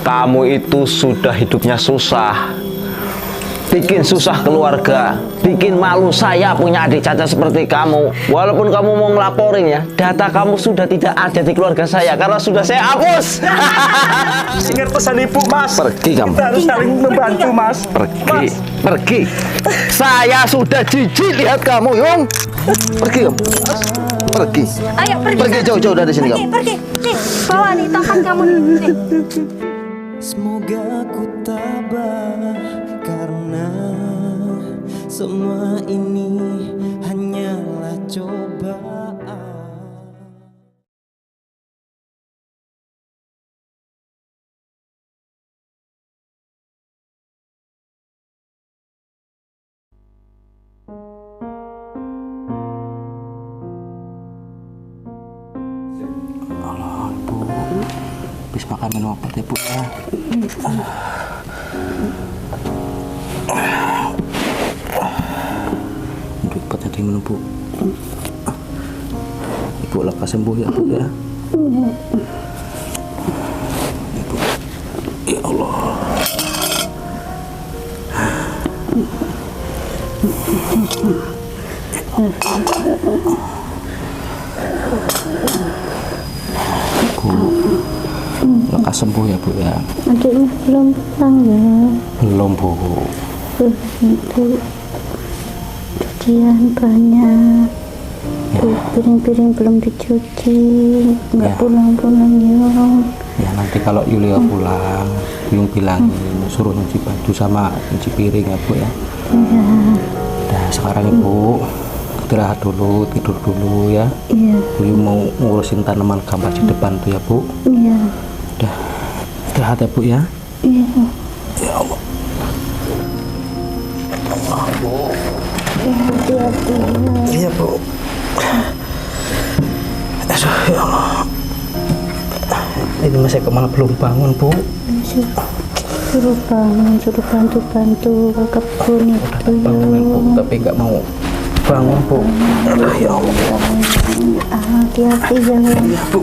Kamu itu sudah hidupnya susah, bikin susah keluarga, bikin malu saya punya adik cacat seperti kamu. Walaupun kamu mau ngelaporin ya, data kamu sudah tidak ada di keluarga saya karena sudah saya hapus. Ingat pesan ibu, Mas. Pergi kamu. Kita harus saling membantu, Mas. Pergi, Mas. pergi. Saya sudah jijik lihat kamu, Yung. Pergi kamu. Pergi. Ayo pergi. Pergi jauh-jauh dari sini kamu. Pergi. Nih, bawa nih tongkat kamu nih. Nih. Semoga ku tabah karena semua ini hanyalah cobaan. Allah, Ibu, habis makan minum obat ya, Bu ya. Untuk obatnya diminum, Bu. Ibu lekas sembuh ya, Bu ya. Ibu, ya Allah. Bu, lekas sembuh ya, Bu ya. Adiknya belum pulang ya. Belum, Bu. Itu cucian banyak. Piring-piring belum dicuci, nggak Ya. pulang-pulang ya. Ya nanti kalau Yulia pulang, Yung bilangin suruh nyuci baju sama nyuci piring ya, Bu ya. Iya, Nah sekarang Ibu istirahat dulu, tidur dulu ya. iya, Yung mau ngurusin tanaman gambas di depan tuh ya, Bu. iya, Udah istirahat ya, Bu ya. iya. Ya Allah. Hati-hati ya. Iya, Bu. Aduh, ya Allah. Ini masih kemana belum bangun, Bu? Suruh bangun, suruh bantu-bantu ke kebun itu Bangunin, Bu, ya. tapi nggak mau bangun, Bu. Aduh, ya Allah. Hati-hati jangan. Ya, Bu.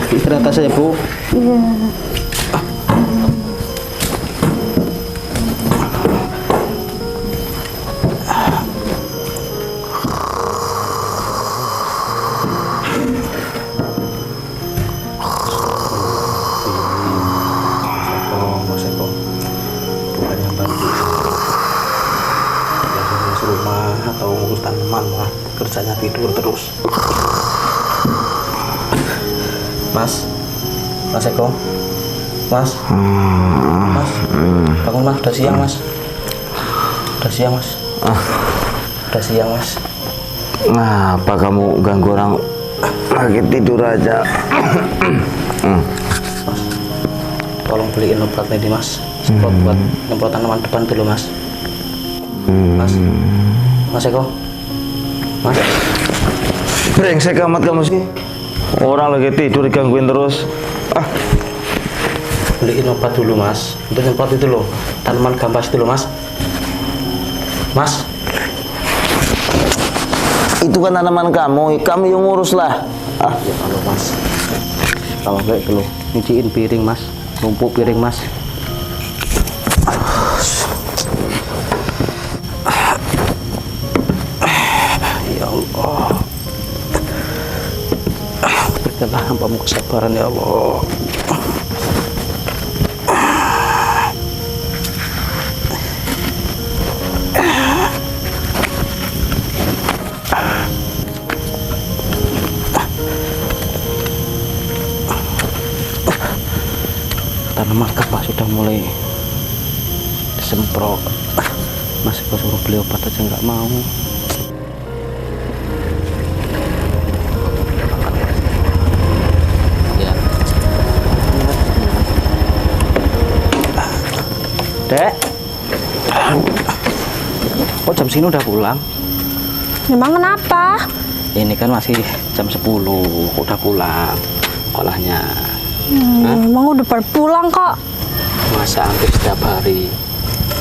Istirahat saja, Bu. Iya. Mas Eko, bukan yang bantu ngurus rumah atau ngurus tanaman, malah kerjanya tidur terus. Mas Eko, Mas, bangun Mas, udah siang Mas, udah siang Mas, udah siang Mas. Ngapa kamu ganggu orang lagi tidur aja? Tolong beliin obat nih Mas, semprot buat nyemprot tanaman depan dulu Mas. Mas Eko, Mas. Brengsek amat kamu sih. Orang lagi tidur digangguin terus. Beliin obat dulu Mas, untuk nyemprot itu loh, tanaman gambas itu loh Mas. Mas, Itu kan tanaman kamu yang ngurus lah. ya kalau Mas, kalau kayak itu loh, nyuciin piring Mas, numpuk piring Mas. Ya Allah, berikanlah hampamu kesabaran ya Allah. Tanaman gambas sudah mulai disemprot. Mas Eko suruh beli obat aja nggak mau. Ya. Dek, kok jam sini udah pulang? Memang kenapa? Ini kan masih jam 10, udah pulang sekolahnya. Emang udah pada pulang kok. Masa hampir setiap hari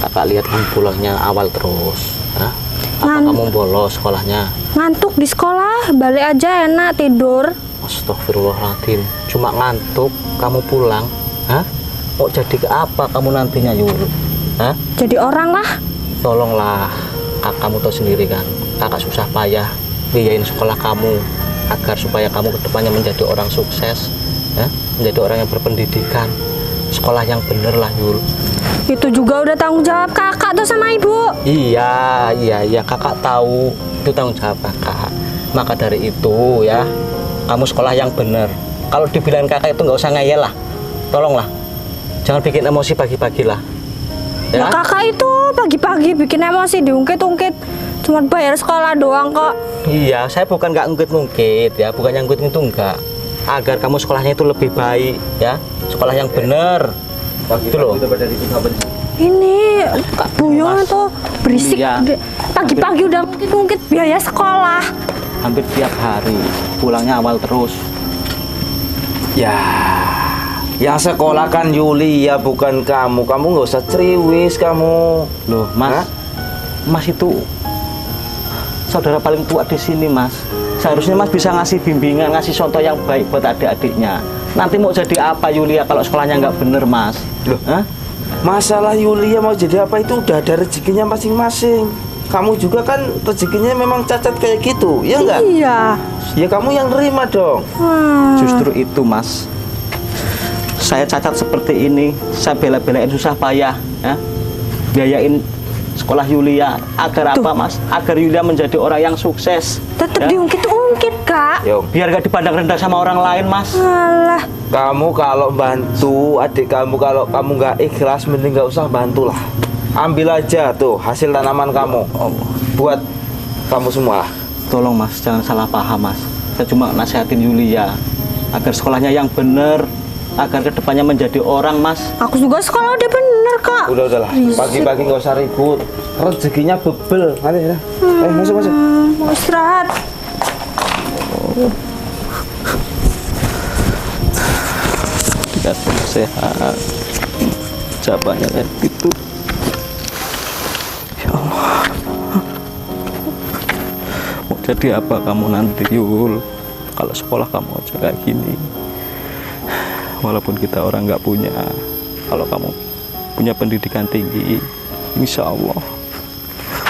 kakak lihat kamu pulangnya awal terus. Hah? Apa kamu bolos sekolahnya? Ngantuk di sekolah, balik aja enak tidur. Astagfirullahaladzim, cuma ngantuk kamu pulang. Hah? Mau jadi ke apa kamu nantinya Yul? Hah? Jadi orang lah. Tolonglah, kamu tahu sendiri kan, kakak susah payah biayain sekolah kamu agar supaya kamu kedepannya menjadi orang sukses, ya? Menjadi orang yang berpendidikan, sekolah yang bener lah Yul. Itu juga udah tanggung jawab kakak tuh sama ibu. Iya, kakak tahu itu tanggung jawab kakak. Maka dari itu ya, kamu sekolah yang bener. Kalau dibilang kakak itu nggak usah ngeyel lah, tolonglah, jangan bikin emosi pagi-pagi lah. Ya Ya, kakak itu pagi-pagi bikin emosi diungkit-ungkit. Cuma bayar sekolah doang kok. iya, saya bukan nggak ngungkit-ngungkit ya, bukan yang ngungkit itu enggak. Agar kamu sekolahnya itu lebih baik ya, sekolah yang bener. Itu loh. Ini Kak Buyung Mas. itu berisik. Iya. Pagi-pagi udah ngungkit-ngungkit biaya sekolah. Hampir tiap hari, pulangnya awal terus. Ya, yang sekolah kan Yulia bukan kamu. Kamu nggak usah ceriwis kamu. Loh, Mas. Hah? Mas itu saudara paling tua di sini, Mas. Seharusnya Mas bisa ngasih bimbingan, ngasih contoh yang baik buat adik-adiknya. Nanti mau jadi apa Yulia kalau sekolahnya nggak bener, Mas? Loh. Hah? Masalah Yulia mau jadi apa itu udah ada rezekinya masing-masing. Kamu juga kan rezekinya memang cacat kayak gitu, ya enggak? Iya. Ya kamu yang nerima dong. Justru itu, Mas. Saya cacat seperti ini, saya bela-belain susah payah, ya. Biayain sekolah Yulia agar apa, Mas? Agar Yulia menjadi orang yang sukses. Tetep ya. diungkit-ungkit kak. Yo, Biar gak dipandang rendah sama orang lain, Mas. Alah. kamu kalau bantu adik kamu, kalau kamu nggak ikhlas, mending nggak usah bantulah. Ambil aja tuh hasil tanaman kamu, buat kamu semua. Tolong, Mas, jangan salah paham, Mas. Saya cuma nasihatin Yulia agar sekolahnya yang bener, agar kedepannya menjadi orang, Mas. Aku juga sekolah udah bener kak. Udahlah, pagi-pagi nggak usah ribut. Rezekinya bebel. Nanti ya. Masuk. Mau istirahat. Dikasih sehat, jawabannya kayak gitu. Ya Allah, mau jadi apa kamu nanti, Yul? Kalau sekolah kamu aja kayak gini. Walaupun kita orang nggak punya, kalau kamu punya pendidikan tinggi, insya Allah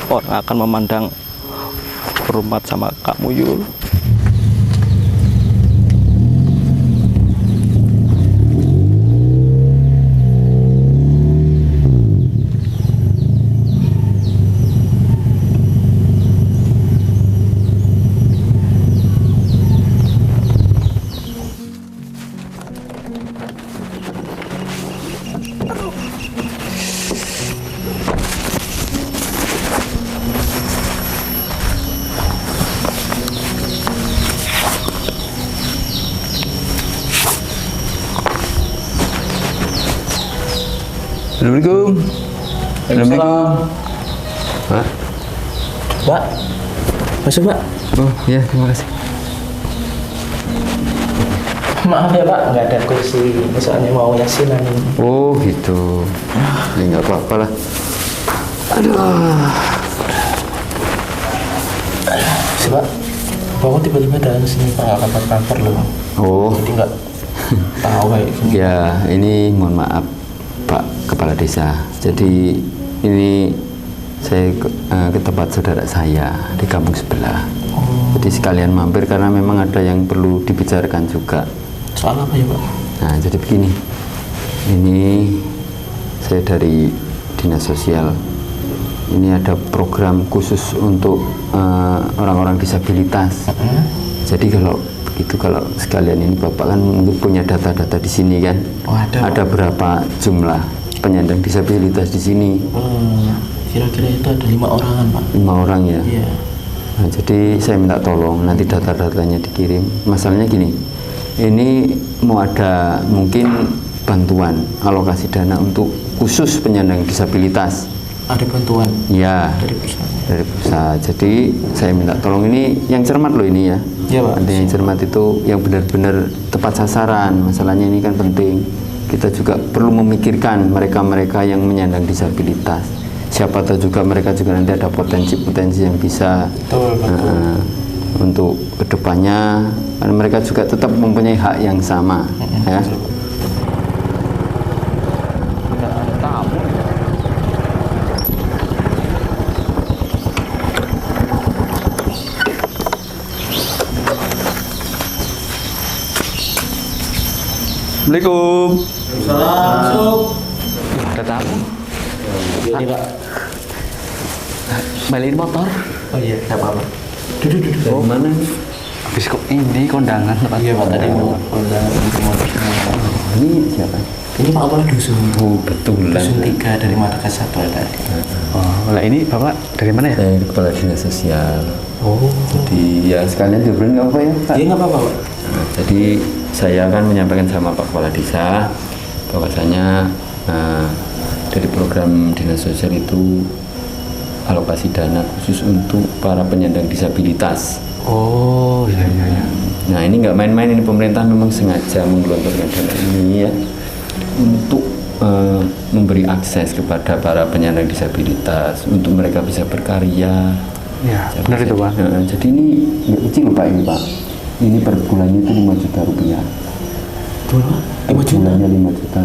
orang akan memandang hormat sama kamu, Yul. Assalamualaikum. Assalamualaikum. Pak, Mbak, masuk, Mbak. Oh ya, terima kasih. Maaf ya, Pak, nggak ada kursi. Soalnya mau yasinan. Oh gitu. Ya nggak apa-apa lah. Si Pak, aku tiba-tiba datang sini Pak, nggak kantor loh. Oh Jadi nggak tahu kayak gini. ya, ini mohon maaf Pak Kepala Desa. Jadi ini saya ke tempat saudara saya di kampung sebelah. Jadi sekalian mampir karena memang ada yang perlu dibicarakan juga. Soal apa ya, Pak? Nah, jadi begini. Ini saya dari Dinas Sosial. Ini ada program khusus untuk orang-orang disabilitas. Jadi kalau begitu, kalau sekalian ini Bapak kan mungkin punya data-data di sini kan? Oh, ada, Ada berapa jumlah penyandang disabilitas di sini? Kira-kira itu ada 5 orangan, Pak. 5 orang ya. Iya. Nah, jadi saya minta tolong nanti data-datanya dikirim. Masalahnya gini, ini mau ada mungkin bantuan alokasi dana untuk khusus penyandang disabilitas. Ada bantuan Ya, dari perusahaan. dari perusahaan. Jadi saya minta tolong, ini yang cermat loh ini ya. Iya, Pak. Nanti yang cermat itu yang benar-benar tepat sasaran. Masalahnya ini kan penting. Kita juga perlu memikirkan mereka-mereka yang menyandang disabilitas. Siapa tahu juga mereka juga nanti ada potensi-potensi yang bisa. Betul, betul. untuk kedepannya, karena mereka juga tetap mempunyai hak yang sama, ya. Ada tamu. Assalamualaikum. Ada tamu. Ini Pak. Balikin motor. Oh iya, tidak apa-apa. Dari mana nih? Habis kok ini kondangan Pak. Iya Pak, tadi mau kondangan ke motor semua. Ini siapa? Ini Pak Kepala Dusun. Oh, betulan. Dusun 3 dari Makassar tadi. Oh, lah ini Bapak dari mana ya? Saya kepala dinas sosial. Oh. Jadi ya sekalian diobrolin nggak apa ya, Pak? Iya nggak apa-apa Pak. Nah, jadi saya akan menyampaikan sama Pak Kepala Desa bahwasanya dari program dinas sosial itu alokasi dana khusus untuk para penyandang disabilitas. Oh, iya iya iya. Nah ini nggak main-main, ini pemerintah memang sengaja menggelontorkan dana ini ya untuk memberi akses kepada para penyandang disabilitas untuk mereka bisa berkarya. Ya, benar itu Pak. Nah, jadi ini nggak kecil Pak ini Pak. Ini per bulannya itu 5 juta rupiah. Berapa? 5 juta? Bulannya 5 juta.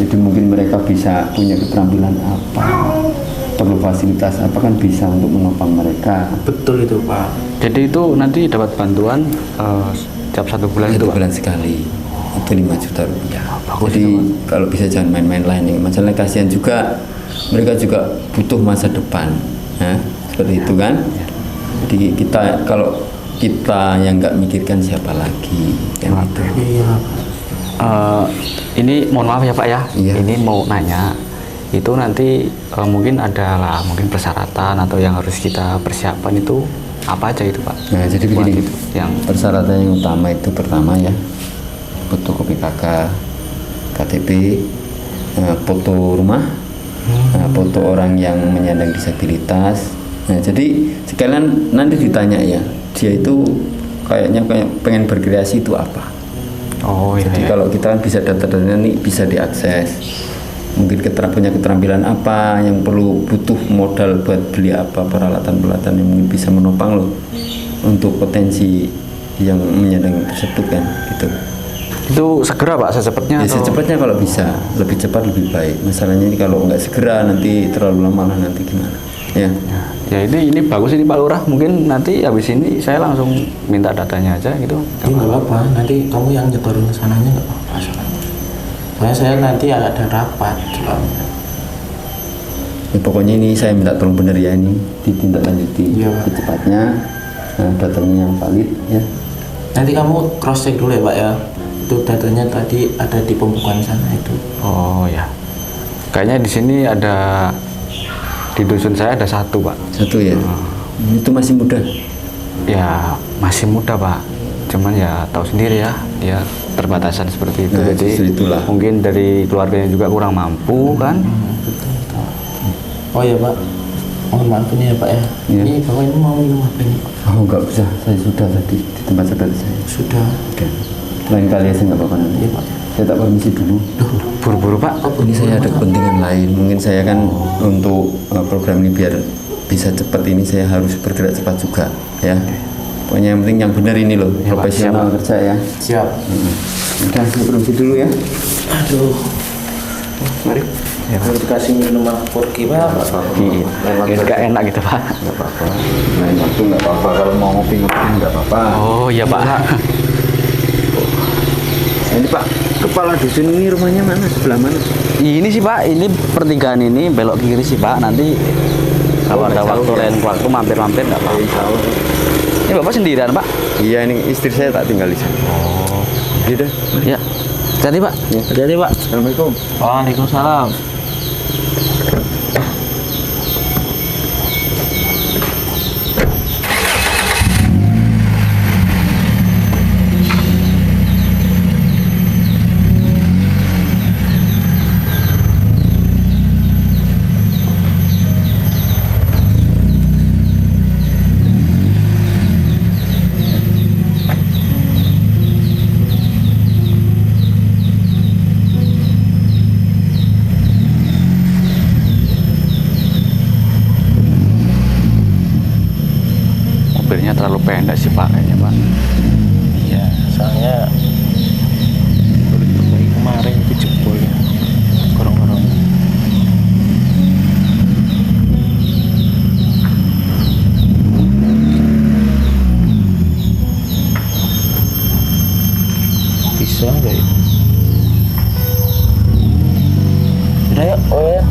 Jadi mungkin mereka bisa punya keterampilan apa, perlu fasilitas apa kan bisa untuk menopang mereka. Betul itu Pak. Jadi itu nanti dapat bantuan setiap 1 bulan itu Satu Pak. bulan sekali itu 5 juta rupiah. bagus Jadi itu, Pak. kalau bisa jangan main-main lain. Masalahnya kasihan juga, mereka juga butuh masa depan, ya, seperti itu kan. Jadi kita kalau kita yang nggak mikirkan siapa lagi kan itu. Iya. Ini mohon maaf ya Pak ya. Iya. Ini mau nanya. Itu nanti mungkin adalah mungkin persyaratan atau yang harus kita persiapkan itu apa aja itu Pak? Nah, jadi Buat begini, itu, yang persyaratan yang utama itu pertama ya, fotokopi KK, KTP, foto rumah, foto orang yang menyandang disabilitas. Nah, jadi sekalian nanti ditanya ya, dia itu kayaknya pengen berkreasi itu apa? Oh iya. Jadi iya. kalau kita kan bisa data-datanya ini bisa diakses. Mungkin punya keterampilan apa yang perlu butuh modal buat beli apa, peralatan-peralatan yang mungkin bisa menopang lo untuk potensi yang menyandang tersebut kan gitu. Itu segera Pak secepatnya Ya atau? secepatnya kalau bisa, lebih cepat lebih baik. Masalahnya ini kalau nggak segera nanti terlalu lama lah nanti gimana? Ya. Ya ini bagus ini Pak Lurah. Mungkin nanti habis ini saya langsung minta datanya aja gitu. Ini nggak apa-apa. Nanti kamu yang nyebarin ke sananya nggak apa-apa soalnya. Soalnya saya nanti ada rapat soalnya. Ya, pokoknya ini saya minta tolong bener ya, ini ditindaklanjuti Iya, Pak. secepatnya, datanya yang valid ya. Nanti kamu cross check dulu ya Pak ya. Itu datanya tadi ada di pembukaan sana itu. Oh ya. Kayaknya di sini ada, di dusun saya ada 1 Pak. Satu ya. Itu masih muda. Ya masih muda Pak. Cuman ya tahu sendiri ya, ya terbatasan seperti itu. Nah, Jadi justru itulah. mungkin dari keluarganya juga kurang mampu kan. Oh ya Pak. Mohon maaf ini ya Pak ya. Iya. Ini Bapak ini mau minum apa ini Pak? Oh nggak bisa, saya sudah tadi di tempat saudara saya. Sudah. Oke. Lain kali ya saya nggak apa-apa nanti. Iya Pak. Saya tak permisi dulu. Buru-buru Pak. Ini saya ada kepentingan lain. Mungkin saya kan untuk program ini biar bisa cepat ini saya harus bergerak cepat juga ya. Pokoknya yang penting yang benar ini loh, Ya, Pak, profesional kerja ya. Siap. Udah saya permisi dulu ya. Aduh. Mari. Ya, Pak. Mau dikasih minuman porki Pak. Iya. Gak enak gitu Pak. Nggak apa-apa. Lain waktu nggak apa-apa. Kalau mau ngopi-ngopi nggak apa-apa. Oh iya Pak. Ini Pak, kepala dusun ini rumahnya mana? Sebelah mana? Ini sih Pak, ini pertigaan ini belok kiri sih Pak. Nanti kalau ada waktu lain waktu mampir-mampir nggak apa-apa. Ini Bapak sendirian Pak? Iya, ini istri saya tak tinggal di sana. Oh, gitu. Ya. Jadi Pak. Ya. Jadi Pak. Assalamualaikum. Waalaikumsalam. enggak sih Pak kayaknya Pak? Iya, soalnya bayi kemarin itu jebol ya, gorong-gorong. Bisa nggak ya? Udah yuk, oh ya.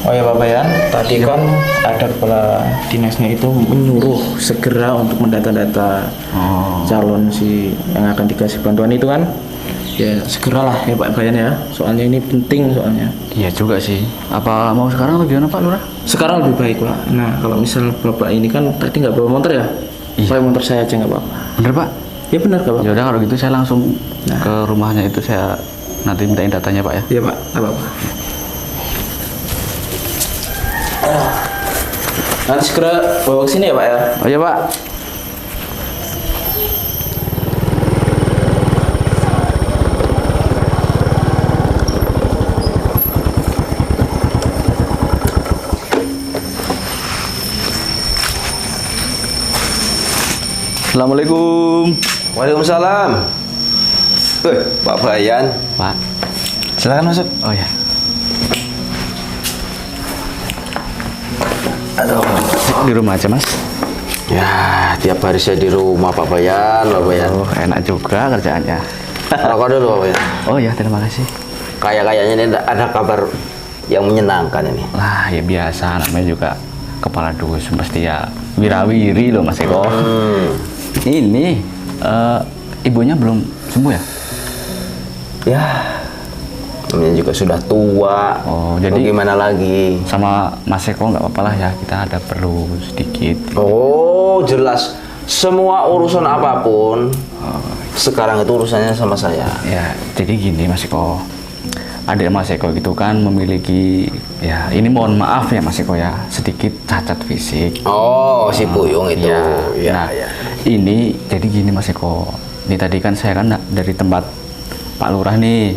Oh ya Pak Bayan, tadi kan ada kepala dinasnya itu menyuruh segera untuk mendata-data calon si yang akan dikasih bantuan itu kan. Ya segeralah ya Pak Bayan ya, soalnya ini penting soalnya. Iya juga sih. Apa mau sekarang atau gimana Pak Lurah? Sekarang lebih baik Pak. Nah kalau misal Bapak ini kan tadi nggak bawa motor ya, pakai motor saya aja nggak apa-apa. Bener Pak? Ya benar nggak Ya apa-apa. udah kalau gitu saya langsung ke rumahnya itu, saya nanti mintain datanya Pak ya. Iya Pak, nggak apa-apa. Nanti segera bawa ke sini ya Pak ya. Oh iya Pak. Assalamualaikum. Waalaikumsalam. Pak Bayan. Pak. Silakan masuk. Oh ya. Aduh. Di rumah aja Mas. Ya, tiap hari saya di rumah Pak Bayan, Pak Bayan. Oh enak juga kerjaannya. Rokok dulu Pak Bayan. Oh ya terima kasih. Kayaknya ini ada kabar yang menyenangkan ini. Lah ya biasa, namanya juga kepala dusun pasti ya wirawiri loh Mas Eko. Ini ibunya belum sembuh ya? Ya, namanya juga sudah tua. Oh, Mau jadi gimana lagi? sama Mas Eko nggak apa-apa lah ya, kita ada perlu sedikit. Oh, jelas. Semua urusan apapun sekarang itu urusannya sama saya. Ya, jadi gini Mas Eko. Adik Mas Eko gitu kan memiliki, ya ini mohon maaf ya Mas Eko ya, sedikit cacat fisik. Oh, si Puyung itu. Ya, nah, ini jadi gini Mas Eko. Ini tadi kan saya kan dari tempat Pak Lurah nih.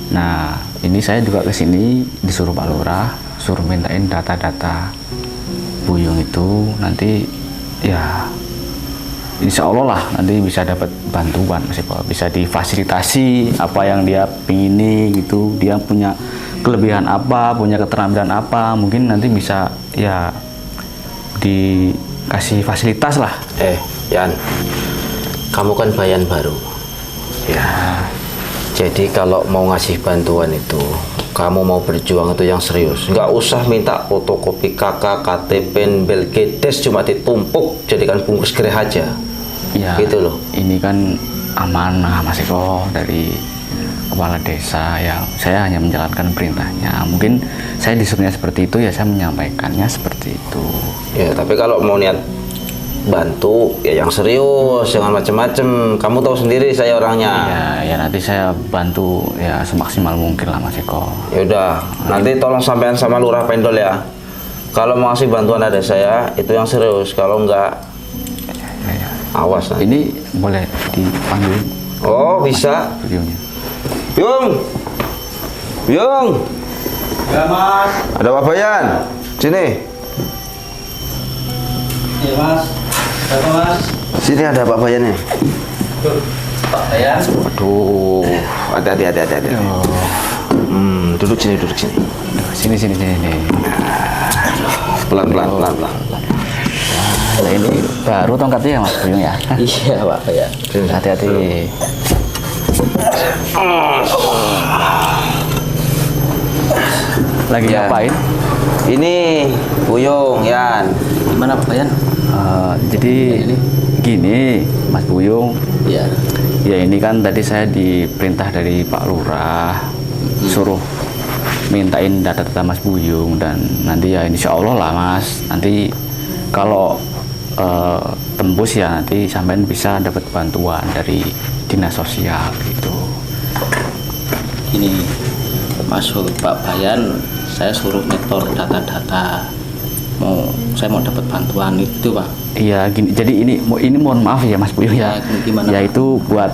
Nah, ini saya juga ke sini disuruh Pak Lurah, suruh mintain data-data Puyung itu, nanti ya insya Allah lah nanti bisa dapat bantuan Mas Eko, bisa difasilitasi apa yang dia pingini gitu, dia punya kelebihan apa, punya keterampilan apa, mungkin nanti bisa ya dikasih fasilitas lah. Yan, kamu kan Bayan baru. Ya, jadi kalau mau ngasih bantuan itu, kamu mau berjuang itu yang serius. Nggak usah minta fotokopi KK, KTP, Belgedes cuma ditumpuk jadikan bungkus gereh aja. Ya, gitu loh. Ini kan amanah Mas Eko dari kepala desa ya. Saya hanya menjalankan perintahnya. Mungkin saya disuruhnya seperti itu ya, saya menyampaikannya seperti itu. Ya, tapi kalau mau niat bantu ya yang serius, jangan macem-macem. Kamu tahu sendiri saya orangnya. Ya nanti saya bantu ya semaksimal mungkin lah Mas Eko. Ya udah, nanti tolong sampean sama Lurah Pendol ya. Kalau mau ngasih bantuan ada saya, itu yang serius. Kalau enggak, awas nanti. Ini boleh dipanggil? Oh, bisa. Videonya. Yung, Yung. Ya Mas. Ada Pak Bayan. Sini. Iya Mas. Apa Mas? Sini ada Pak Bayan nih. Pak Bayan. Waduh, hati-hati. Duduk sini. Sini. Pelan. Nah, ini baru tongkatnya ya Mas Buyung ya? Iya Pak Bayan. Hati-hati. Lagi Ya. ngapain? Ini Buyung, Yan. Gimana Pak Bayan? Jadi gini Mas Buyung, Iya. ya ini kan tadi saya diperintah dari Pak Lurah suruh mintain data-data Mas Buyung, dan nanti ya insya Allah lah Mas, nanti kalau tembus ya nanti sampean bisa dapat bantuan dari dinas sosial gitu. Ini masuk Pak Bayan, saya suruh nyetor data-data, saya mau dapat bantuan itu Pak. Iya gini, jadi ini mohon maaf ya Mas Buyung ya, Gimana, ya Pak? itu buat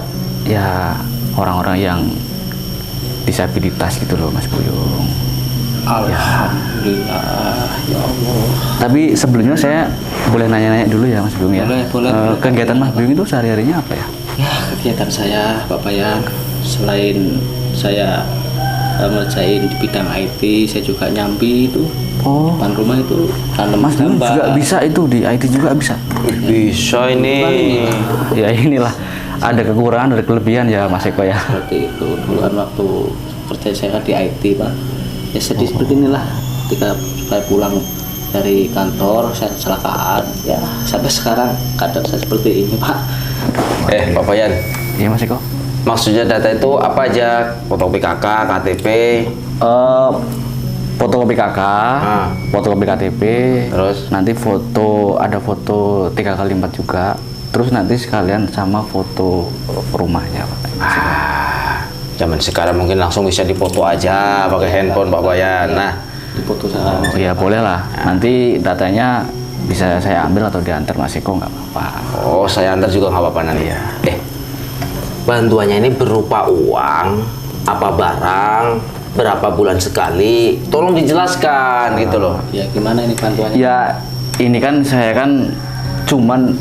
ya orang-orang yang disabilitas gitu loh Mas Buyung. Alhamdulillah, ya Allah. Tapi sebelumnya saya boleh nanya-nanya dulu ya Mas Biung ya. Boleh. Kegiatan Mas Biung itu sehari-harinya apa ya? Ya, kegiatan saya Pak Bayan, selain saya ngerjain di bidang IT, saya juga nyambi itu. Oh, Depan rumah itu tanam Mas Biung gambar. juga bisa itu di IT juga bisa. Bisa ini. Ya inilah ada kekurangan, ada kelebihan ya Mas Eko ya. Seperti itu dulu kan waktu kerja saya di IT Pak, ya sedih seperti inilah ketika saya pulang dari kantor saya kecelakaan, ya sampai sekarang keadaan saya seperti ini Pak. Pak Bayan, Iya Mas Eko. maksudnya data itu apa aja? Fotokopi KK, KTP, Fotokopi KK, Ah. fotokopi KTP, Terus? nanti ada foto 3x4 juga, terus nanti sekalian sama foto rumahnya Pak. zaman sekarang mungkin langsung bisa difoto aja pakai handphone Pak Bayan. Nah, Di foto saya. Oh ya boleh lah, nanti datanya bisa saya ambil atau diantar Mas Eko nggak apa-apa. oh saya antar juga nggak apa-apa nanti. Bantuannya ini berupa uang, apa barang, berapa bulan sekali? Tolong dijelaskan gitu loh. Ya gimana ini bantuannya? Ya ini kan saya kan cuman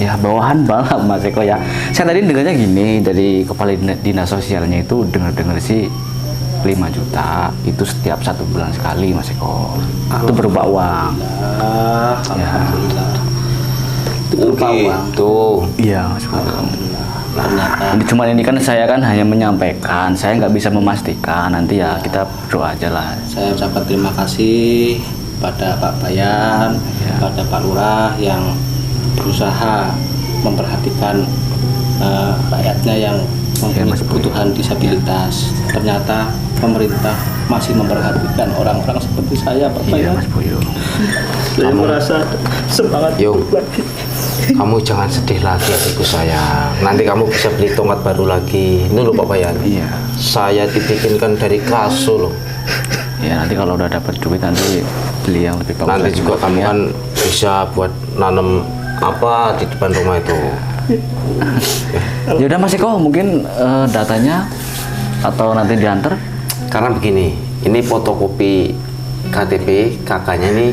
ya bawahan banget Mas Eko ya. Saya tadi dengarnya gini dari kepala dinas sosialnya itu dengar sih 5 juta itu setiap 1 bulan sekali Mas Eko. Itu berupa uang. Alhamdulillah. Itu berupa uang. Tuh. Iya Mas Eko. Ternyata Cuman ini kan saya kan hanya menyampaikan, saya nggak bisa memastikan. Nanti ya kita berdoa aja lah. saya ucapkan terima kasih pada Pak Bayan, pada Pak Lurah yang berusaha memperhatikan rakyatnya yang mempunyai kebutuhan disabilitas. Ternyata pemerintah masih memperhatikan orang-orang seperti saya, Pak Iya Bayan. Mas Boyo. Saya merasa semangat Yung, lagi. kamu jangan sedih lagi adikku sayang. Nanti kamu bisa beli tongkat baru lagi. Ini loh Pak Bayan. Iya. Saya dibikinkan dari kaso loh. Ya nanti kalau udah dapat duit nanti beli yang lebih bagus. Nanti lagi juga buat kamu ya. kan bisa buat nanam apa di depan rumah itu. Ya udah Mas Eko mungkin datanya atau nanti diantar. Karena begini, ini fotokopi KTP kakaknya ini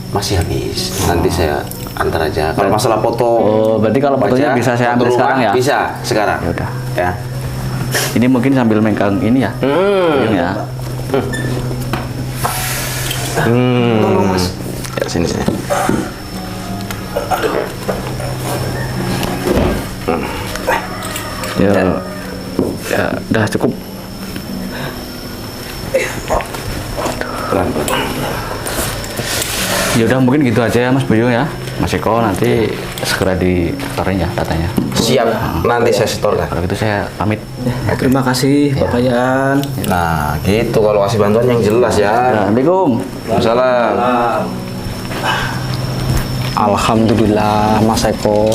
masih habis. Nanti saya antar aja. Kalau masalah foto, Oh berarti kalau fotonya wajah, bisa saya ambil foto rumah, sekarang ya? Bisa sekarang. Ya udah. Ya. Ini mungkin sambil megang ini ya. Ini ya. Tolong Mas. Ya sini sini. Ya, ya udah cukup. Ya udah mungkin gitu aja ya Mas Boyo ya. Mas Eko nanti segera ditorin ya datanya. Siap. Nanti saya setorkan. Kalau gitu saya pamit. Terima kasih Pak Bayan. Nah, gitu kalau kasih bantuan yang jelas ya. Assalamualaikum. Waalaikumsalam. Alhamdulillah Mas Eko,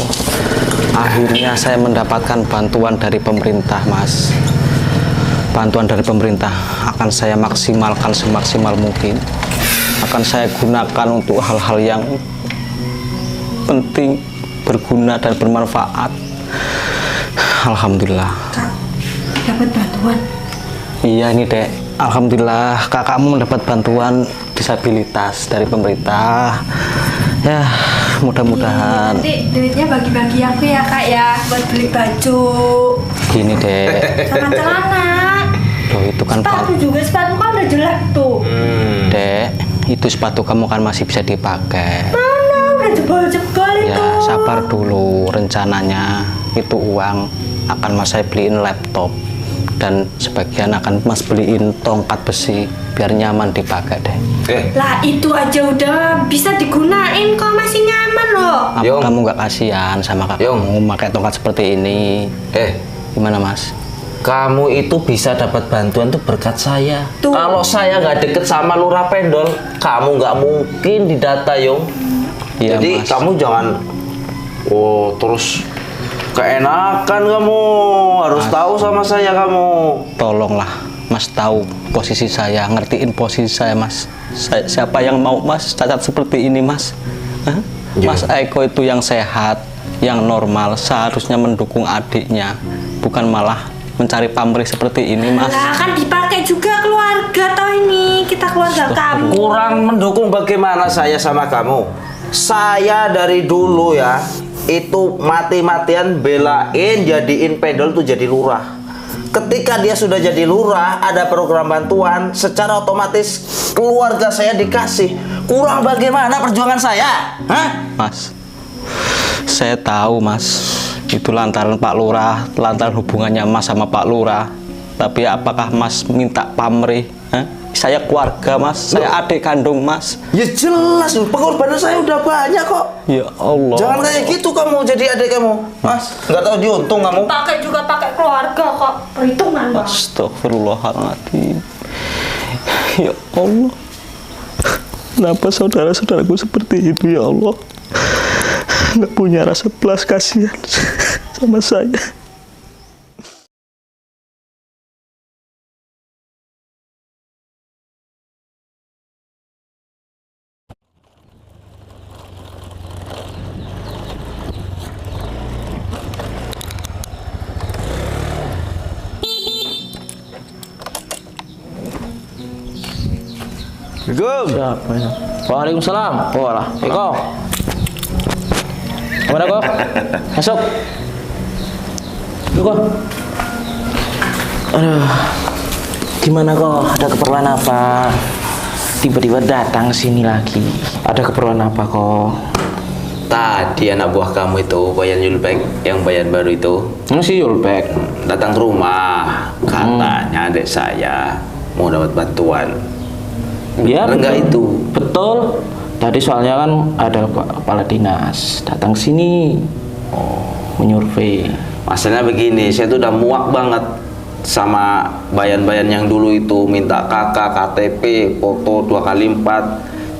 akhirnya saya mendapatkan bantuan dari pemerintah Mas. Bantuan dari pemerintah akan saya maksimalkan semaksimal mungkin. Akan saya gunakan untuk hal-hal yang penting, berguna dan bermanfaat. Alhamdulillah. Dapat bantuan. Iya ini dek, alhamdulillah kakakmu mendapat bantuan disabilitas dari pemerintah. Ya mudah-mudahan. Nanti duitnya bagi-bagi aku ya kak ya, buat beli baju Gini dek, sama celana. loh itu kan Sepatu juga, sepatu kan udah jelek tuh. dek, itu sepatu kamu kan masih bisa dipakai. Mana udah jebol-jebol itu. Ya sabar dulu, rencananya itu uang akan mas saya beliin laptop dan sebagian akan mas beliin tongkat besi biar nyaman dipakai deh. Lah itu aja udah bisa digunain kok, masih nyaman loh. Apa Yung. kamu nggak kasihan sama kakakmu pakai tongkat seperti ini? Gimana mas? Kamu itu bisa dapat bantuan tuh berkat saya. Tuh. Kalau saya nggak deket sama Lurah Pendol, kamu nggak mungkin didata, Yung. Iya, Jadi Mas. kamu jangan, terus keenakan kamu. Harus tahu sama saya kamu. Tolonglah mas tahu posisi saya, ngertiin posisi saya mas. Siapa yang mau mas cacat seperti ini mas? Hah? Iya. Mas Eko itu yang sehat, yang normal, seharusnya mendukung adiknya, bukan malah mencari pamrih seperti ini, Mas. Lah kan dipakai juga keluarga toh ini. Kita keluarga kamu. Kurang mendukung bagaimana saya sama kamu? Saya dari dulu ya, itu mati-matian belain jadiin Pedol tuh jadi lurah. Ketika dia sudah jadi lurah, ada program bantuan, secara otomatis keluarga saya dikasih. Kurang bagaimana perjuangan saya? Hah? Mas, saya tahu, Mas. Itu lantaran Pak Lurah, lantaran hubungannya Mas sama Pak Lurah. Tapi apakah Mas minta pamrih? Hah? Saya keluarga, Mas. Saya adik kandung, Mas. Ya jelas, pengorbanan saya udah banyak kok. Ya Allah. Jangan kayak gitu kamu jadi adik kamu. Mas, nggak tahu diuntung kamu. Pakai juga pakai keluarga kok. Perhitungan, Bang. Astagfirullahaladzim. Ya Allah. Kenapa saudara-saudaraku seperti itu, ya Allah? Nggak punya rasa belas kasihan sama saya. Assalamualaikum. Siapa ya? Waalaikumsalam. Walah, Eko. Gimana kok? Masuk. Yuk kok. Aduh. Gimana kok? Ada keperluan apa? Tiba-tiba datang sini lagi. Ada keperluan apa kok? Tadi anak buah kamu itu, Bayan Yulbek, yang Bayan baru itu, Ini si Yulbek. datang ke rumah. Katanya adik saya mau dapat bantuan. Ya, Bener nggak itu? Betul. Tadi soalnya kan ada kepala dinas datang sini. Menyurvei. Masalahnya begini, saya tuh udah muak banget sama bayan-bayan yang dulu itu minta KK, KTP, foto 2x4.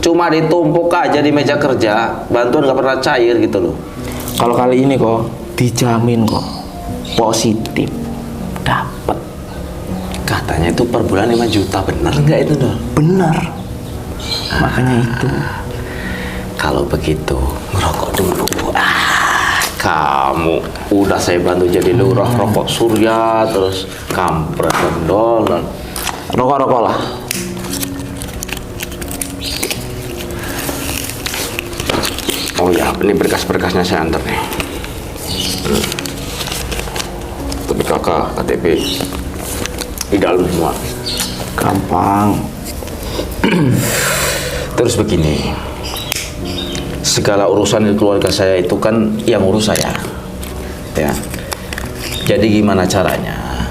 Cuma ditumpuk aja di meja kerja, bantuan nggak pernah cair gitu loh. Kalau kali ini kok dijamin kok positif dapat. Katanya itu per bulan 5 juta, bener nggak itu Dol? Benar. Makanya itu. Kalau begitu, ngerokok dulu. Kamu udah saya bantu jadi lurah rokok surya, terus kampret Dol. Rokok-rokok lah. Oh ya, ini berkas-berkasnya saya antar nih. Tapi kakak, KTP di dalam semua. Gampang. Terus begini, segala urusan di keluarga saya itu kan yang urus saya, ya. Jadi gimana caranya?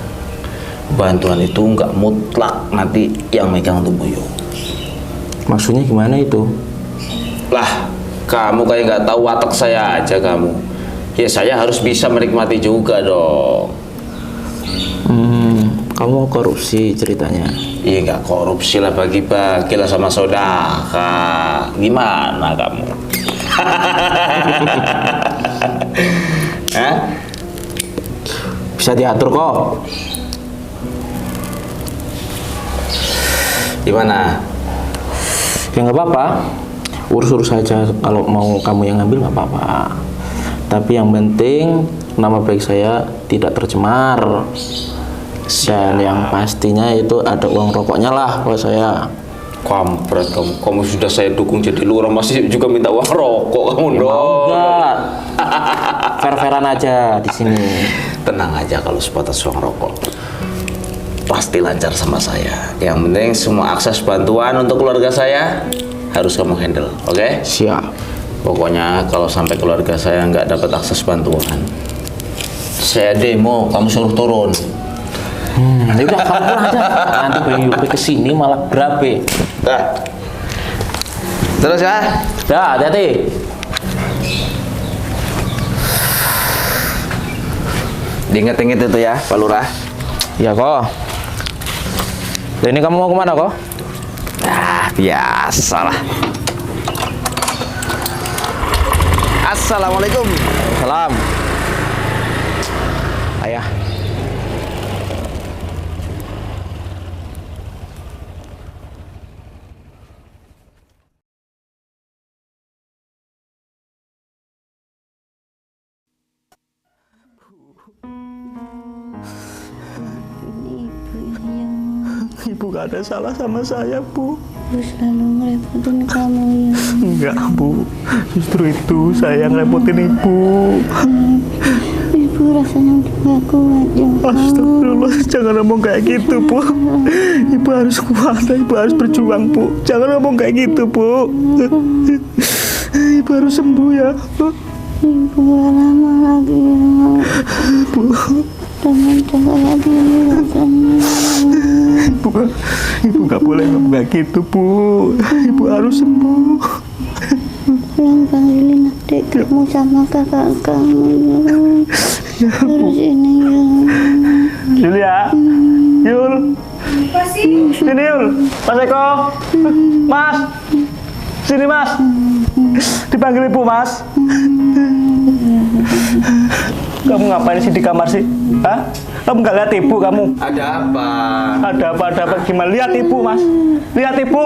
Bantuan itu nggak mutlak nanti yang megang tuh Boyo. Maksudnya gimana itu? Lah, kamu kayak nggak tahu watak saya aja kamu. Ya saya harus bisa menikmati juga dong. Kamu korupsi ceritanya. Iya nggak korupsi lah, bagi-bagi lah sama saudara. Gimana kamu? Hah? Bisa diatur kok. Gimana? Ya nggak apa-apa. Urus-urus saja. Kalau mau kamu yang ngambil nggak apa-apa. Tapi yang penting nama baik saya tidak tercemar. Dan yang pastinya itu ada uang rokoknya lah kalau saya. Kampret kamu. Kamu sudah saya dukung jadi lurah masih juga minta uang rokok kamu dong. Enggak. Fair-fairan aja di sini. Tenang aja kalau sebatas uang rokok. Pasti lancar sama saya. Yang penting semua akses bantuan untuk keluarga saya harus kamu handle, oke? Siap. Pokoknya kalau sampai keluarga saya nggak dapat akses bantuan, saya demo, kamu suruh turun. Ya udah kamu pulang aja. Nanti Bang Yupi kesini malah berabe. Dah. Terus ya? Dah, hati-hati. Diinget-inget itu ya, Pak Lurah. Ya kok. Dan ini kamu mau kemana kok? Ah, biasalah. Assalamualaikum. Salam. Ayah. Ibu gak ada salah sama saya, Bu. Ibu selalu ngerepotin kamu ya. Enggak, Bu. Justru itu saya yang repotin Ibu. Ibu rasanya udah gak kuat ya. Astagfirullah, jangan ngomong kayak gitu, Bu. Ibu harus kuat, Ibu harus berjuang, Bu. Jangan ngomong kayak gitu, Bu. Ibu harus sembuh ya, Bu. Ibu gak lama lagi ya. Bu. Jangan jaga lagi rasanya. Ibu gak boleh ngomong kayak gitu, Bu. Ibu harus sembuh. Pulang panggilin adik kamu sama kakak kamu ya. Terus ini ya. Yul ya. Yul. Sini Yul. Mas Eko. Mas. Sini Mas. Dipanggil Ibu, Mas. Kamu ngapain sih di kamar sih? Hah? Kamu nggak lihat Ibu kamu? Ada apa? Ada apa gimana? Lihat Ibu, Mas. Lihat Ibu.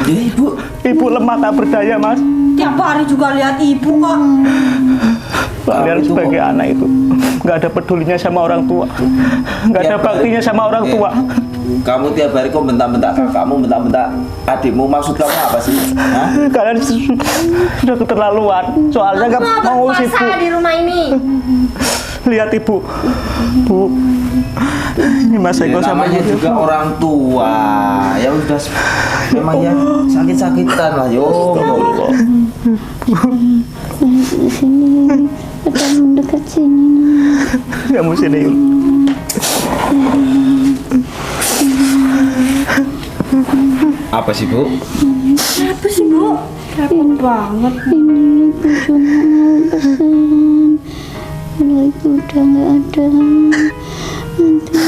Ya, Ibu. Ibu lemah tak berdaya, Mas. Tiap hari juga lihat ibu kok. Kalian sebagai anak itu nggak ada pedulinya sama orang tua, nggak ada baktinya sama orang tua. Kamu tiap hari kok bentak-bentak kakakmu, bentak-bentak adikmu, maksud kamu apa sih? Hah? Kalian sudah keterlaluan. Soalnya nggak mau sih, Bu. di rumah ini. Lihat Ibu, Bu. Ini Mas Eko Ya, sama namanya Ibu. juga orang tua. Ya udah, memang ya sakit-sakitan lah, yo. Di sini ada mendekat sini. Kamu sini Yul. Apa sih, Bu? Apa sih, Bu? Repot banget. Ini ibu cuma mau pesan. Kalau ibu udah nggak ada, nanti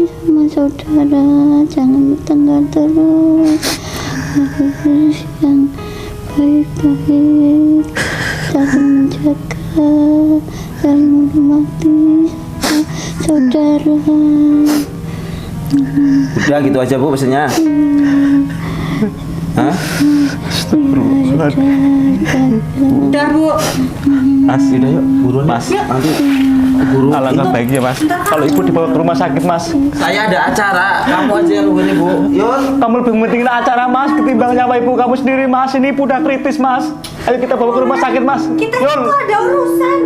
sama saudara jangan bertengkar terus. Harus yang baik-baik, saling menjaga, saling menghormati sama saudara. Udah gitu aja, Bu, pesannya. Hah? Udah, Bu. Mas, Udah yuk, buruan Mas. Nanti buru. alangkah baiknya Mas. Kalau Ibu dibawa ke rumah sakit, Mas. Saya ada acara, kamu aja yang nungguin Ibu. Yul. Kamu lebih penting acara, Mas, ketimbang nyawa Ibu kamu sendiri, Mas. Ini Ibu udah kritis, Mas. Ayo kita bawa ke rumah sakit, Mas. Kita Yul. itu ada urusan.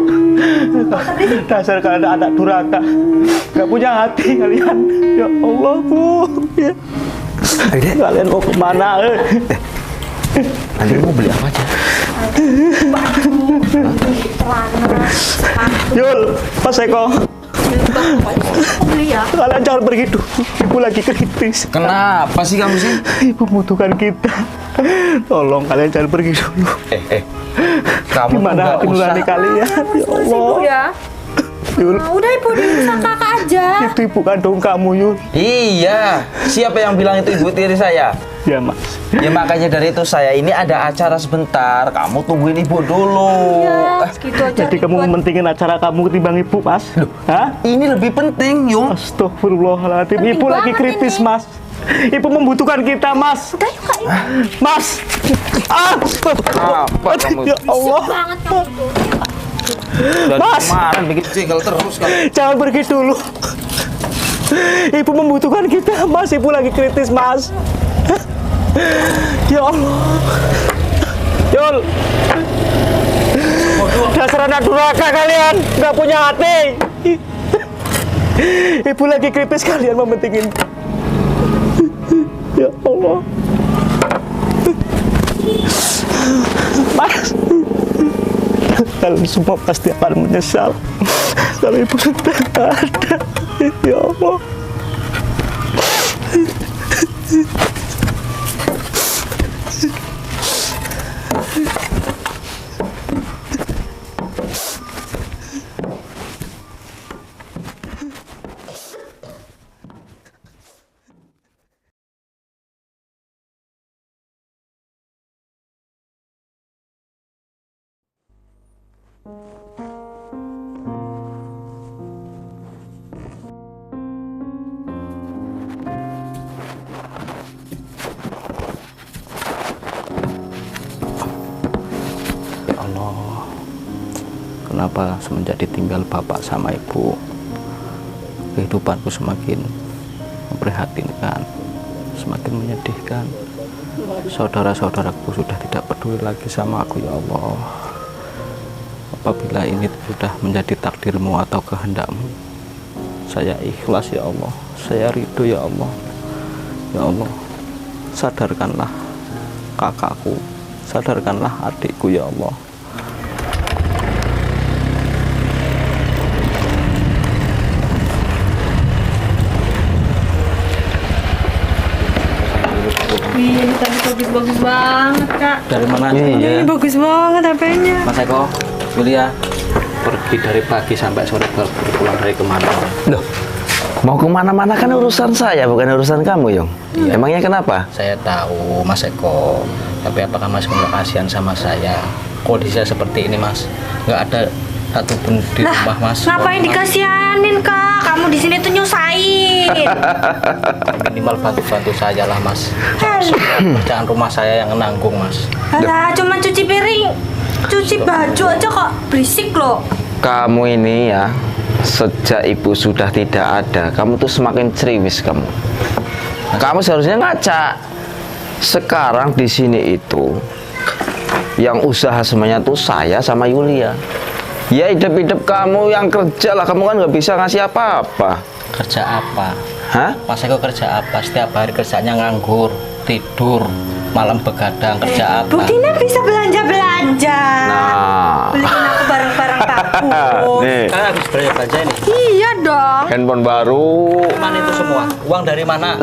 Dasar kalian anak durhaka, nggak punya hati kalian. Ya Allah, Bu. Ya. Kalian mau kemana? Nanti mau beli apa aja? Yul, Mas Eko, Beli ya. kalian jangan pergi dulu. Ibu lagi kritis. Kenapa sih kamu sih? Ibu membutuhkan kita. Tolong kalian jangan pergi dulu. Kamu Gimana tuh hati nggak nurani usah. kalian? Ya Ibu Allah. ya. Yul, Udah Ibu diurusan kakak aja. itu ibu kandung kamu, Yul. Iya, siapa yang bilang itu ibu tiri saya? Ya, Mas. Ya makanya dari itu saya ini ada acara sebentar. Kamu tungguin ibu dulu. Ya, segitu aja. Jadi kamu mementingin acara kamu ketimbang ibu, Mas? Hah? Ini lebih penting, Yung. Astagfirullahaladzim, Penting ibu lagi banget kritis, ini. Mas. Ibu membutuhkan kita, Mas. Udah yuk Kak. Mas. Apa kamu? Ya Allah. Banget kamu tuh. Dari Mas. kemarin bikin cengkel terus kamu. Jangan pergi dulu. Ibu membutuhkan kita, Mas. Ibu lagi kritis, Mas. Ya Allah. Yul. Dasar anak durhaka kalian, nggak punya hati. Ibu lagi kritis, kalian mementingin. Ya Allah. Mas. Kalian semua pasti akan menyesal kalau ibu sudah nggak ada. Ya Allah. Allah, kenapa semenjak ditinggal bapak sama ibu, kehidupanku semakin memprihatinkan, semakin menyedihkan. Saudara-saudaraku sudah tidak peduli lagi sama aku, ya Allah. Apabila ini sudah menjadi takdirmu atau kehendakmu, saya ikhlas ya Allah, saya ridho ya Allah. Ya Allah, sadarkanlah kakakku, sadarkanlah adikku ya Allah. Wih, ini tadi bagus-bagus banget, Kak. Dari mana aja? Ini bagus banget HP-nya. Mas Eko, Julia, pergi dari pagi sampai sore baru pulang dari kemana? Loh, mau kemana-mana kan urusan saya, bukan urusan kamu, Yung. Iya. Emangnya kenapa? Saya tahu Mas Eko, tapi apakah Mas punya kasihan sama saya? Kondisi saya seperti ini, Mas, nggak ada satupun di rumah, Mas. Ngapain dikasihanin, Kak? Kamu di sini tuh nyusahin. Minimal bantu-bantu saya lah, Mas. Semua kerjaan rumah saya yang nanggung, Mas. Alah, cuma cuci piring, cuci baju aja kok berisik loh. Kamu ini ya, sejak ibu sudah tidak ada, kamu tuh semakin ceriwis kamu. Kamu seharusnya ngaca. Sekarang di sini itu yang usaha semuanya tuh saya sama Yulia. Ya hidup-hidup kamu yang kerja lah, kamu kan nggak bisa ngasih apa-apa. Kerja apa? Hah? Mas Eko kerja apa? Setiap hari kerjanya nganggur, tidur, malam begadang, kerja apa? Buktinya bisa belanja-belanja. Nah, Beliin aku barang-barang bagus. nih Kan habis belanja ini. Iya dong. handphone baru. Mana itu semua? Uang dari mana?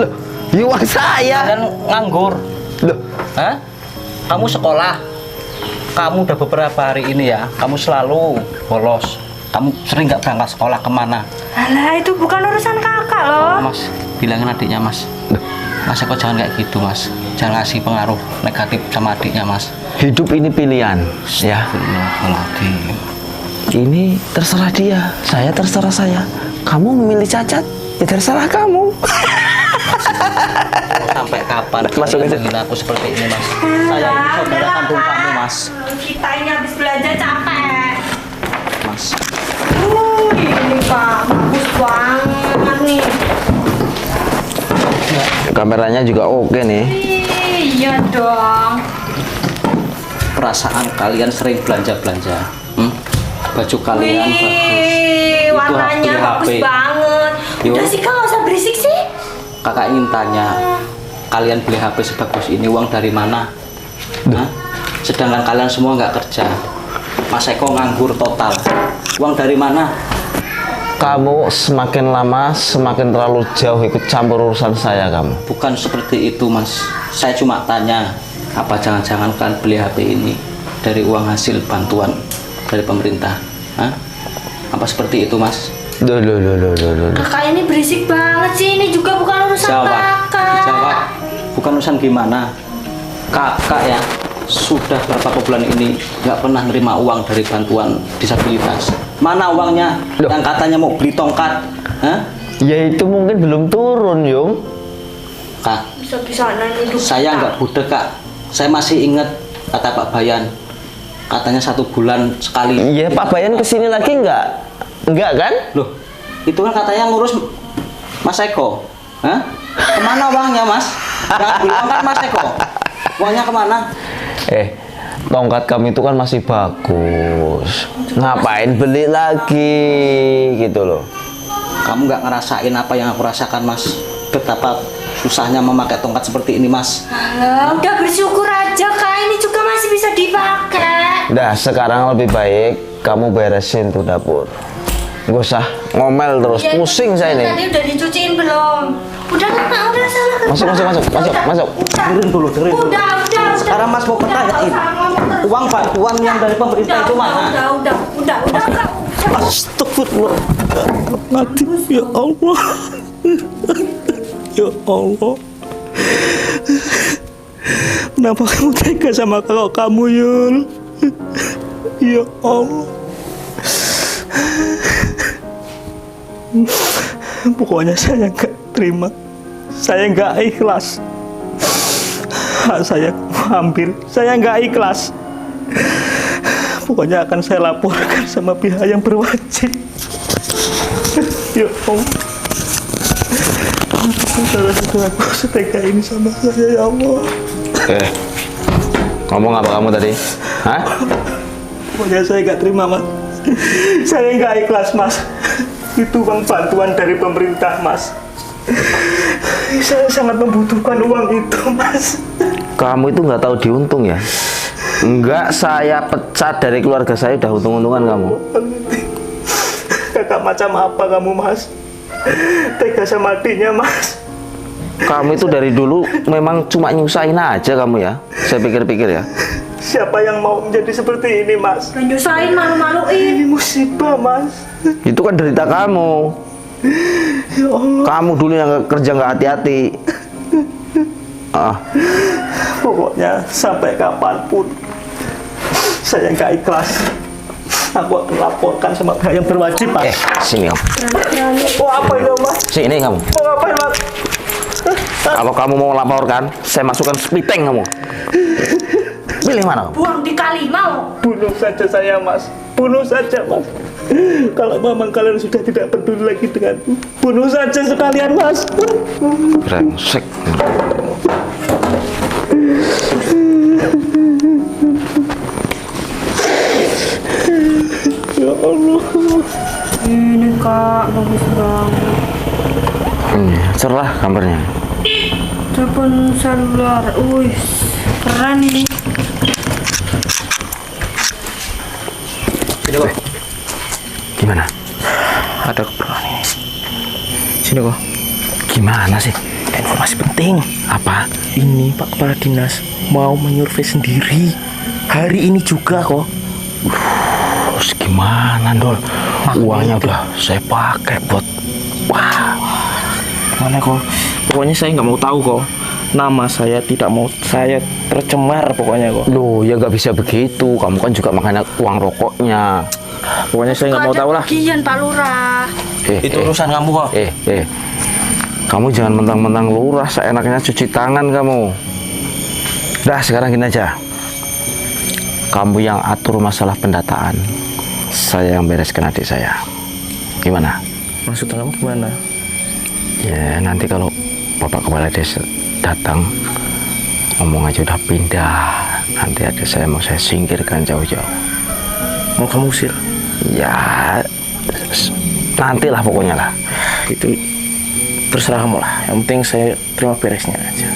Ya, uang saya. Kan nganggur. Loh, Hah? Kamu sekolah? Kamu udah beberapa hari ini ya, kamu selalu bolos. Kamu sering nggak berangkat sekolah kemana? Alah, itu bukan urusan kakak loh. Mas, bilangin adiknya, Mas. Mas Eko jangan kayak gitu, Mas. Jangan ngasih pengaruh negatif sama adiknya, Mas. hidup ini pilihan, ya. Astagfirullahaladzim. Ini terserah dia, saya terserah saya. Kamu memilih Cacat, ya terserah kamu. Sampai kapan Masuk aja. menghina aku seperti ini, Mas? Saya ini saudara kandung kamu, Mas. Kita ini habis belanja capek. Mas. Ini Kak, bagus banget nih. Kameranya juga oke nih. Iya dong. Perasaan kalian sering belanja-belanja. Baju kalian bagus. Wih, warnanya HP. bagus banget. Yuk. Udah sih Kak, nggak usah berisik sih. Kakak ingin tanya, kalian beli HP sebagus ini uang dari mana? Hah? Sedangkan kalian semua nggak kerja. Mas Eko nganggur total. Uang dari mana? Kamu semakin lama semakin terlalu jauh ikut campur urusan saya kamu. Bukan seperti itu, Mas. Saya cuma tanya, apa jangan-jangan kalian beli HP ini dari uang hasil bantuan dari pemerintah? Hah? Apa seperti itu, Mas? Duh. Kakak ini berisik banget sih. Ini juga bukan urusan kakak. Jawab. Bukan urusan gimana? Kakak ya sudah berapa bulan ini nggak pernah nerima uang dari bantuan disabilitas. Mana uangnya? Loh. Yang katanya mau beli tongkat. Hah? Ya itu mungkin belum turun, Yung. Kak, Bisa-bisanya hidup saya kita. nggak budek, Kak. Saya masih ingat kata Pak Bayan. Katanya 1 bulan sekali. Iya, Pak Bayan kesini lagi nggak? Enggak kan? Loh, itu kan katanya ngurus Mas Eko. Hah? Kemana uangnya, Mas? Jangan bilang kan Mas Eko. Uangnya kemana? Tongkat kami itu kan masih bagus. Ngapain beli lagi gitu loh. Kamu nggak ngerasain apa yang aku rasakan, Mas? Betapa susahnya memakai tongkat seperti ini, Mas. Alah, udah bersyukur aja Kak. Ini juga masih bisa dipakai. Dah, sekarang lebih baik kamu beresin tuh dapur. Gak usah ngomel terus, Iya, pusing saya ini. Tadi udah dicuciin belum? Udah Kak, udah salah Kak. Masuk. Dengerin dulu. Udah. Sekarang Mas mau pertanyain, uang bantuan yang dari pemerintah itu mana? Udah Kak. Astagfirullahaladzim, ya Allah. Ya Allah. Kenapa kamu tega sama kakak kamu, Yul? Ya Allah. Pokoknya saya nggak terima. Saya nggak ikhlas. Hak saya ambil. Saya nggak ikhlas. Pokoknya akan saya laporkan sama pihak yang berwajib. Ya Allah. Saudara-saudaraku setega ini sama saya ya Allah. Ngomong apa kamu tadi? Hah? Pokoknya saya nggak terima mas. Saya nggak ikhlas mas. Itu uang bantuan dari pemerintah mas. Saya sangat membutuhkan uang itu mas. Kamu itu nggak tahu diuntung ya? Enggak, saya pecat dari keluarga saya udah untung-untungan kamu. Kakak macam apa kamu mas? Tega sama adiknya mas. Kamu itu dari dulu memang cuma nyusahin aja kamu ya. Saya pikir-pikir ya. Siapa yang mau menjadi seperti ini mas? Nyusahin, malu-maluin. Ini musibah mas. Itu kan derita kamu. Ya Allah. Kamu dulu yang kerja nggak hati-hati. Pokoknya sampai kapanpun saya nggak ikhlas. Aku akan laporkan sama pihak yang berwajib mas. Sini kamu. Oh apa itu mas? Sini kamu. Oh apa itu mas? Kalau kamu mau laporkan, saya masukkan spiteng kamu. Pilih mana kamu? Buang di kali mau. Bunuh saja saya mas. Bunuh saja mas. Kalau memang kalian sudah tidak peduli lagi denganku, bunuh saja sekalian mas. Brengsek. Ya Allah. Ini kak, bagus banget. Cerlah gambarnya. Telepon selular, wih, keren ini. Sini kok. Gimana? Ada keperluan ini. Sini kok. Gimana sih? Informasi penting. Apa? Ini Pak Kepala Dinas mau menyurvei sendiri hari ini juga kok. Terus gimana Dol? Uangnya udah saya pakai buat Mana kok? Pokoknya saya nggak mau tahu kok. Nama saya tidak mau saya tercemar pokoknya kok. Loh, ya nggak bisa begitu. Kamu kan juga makan uang rokoknya. Pokoknya saya nggak mau tahu lah. Bagian Pak Lurah. Itu urusan kamu kok. Kamu jangan mentang-mentang lurah seenaknya cuci tangan kamu. Dah, sekarang gini aja. Kamu yang atur masalah pendataan. Saya yang bereskan adik saya. Gimana? Maksud kamu gimana? Ya, nanti kalau Bapak Kepala Desa datang, ngomong aja udah pindah. Nanti adik saya mau saya singkirkan jauh-jauh. Mau kamu usir? Ya, nantilah pokoknya lah. Itu terserah kamu lah. Yang penting saya terima beresnya aja.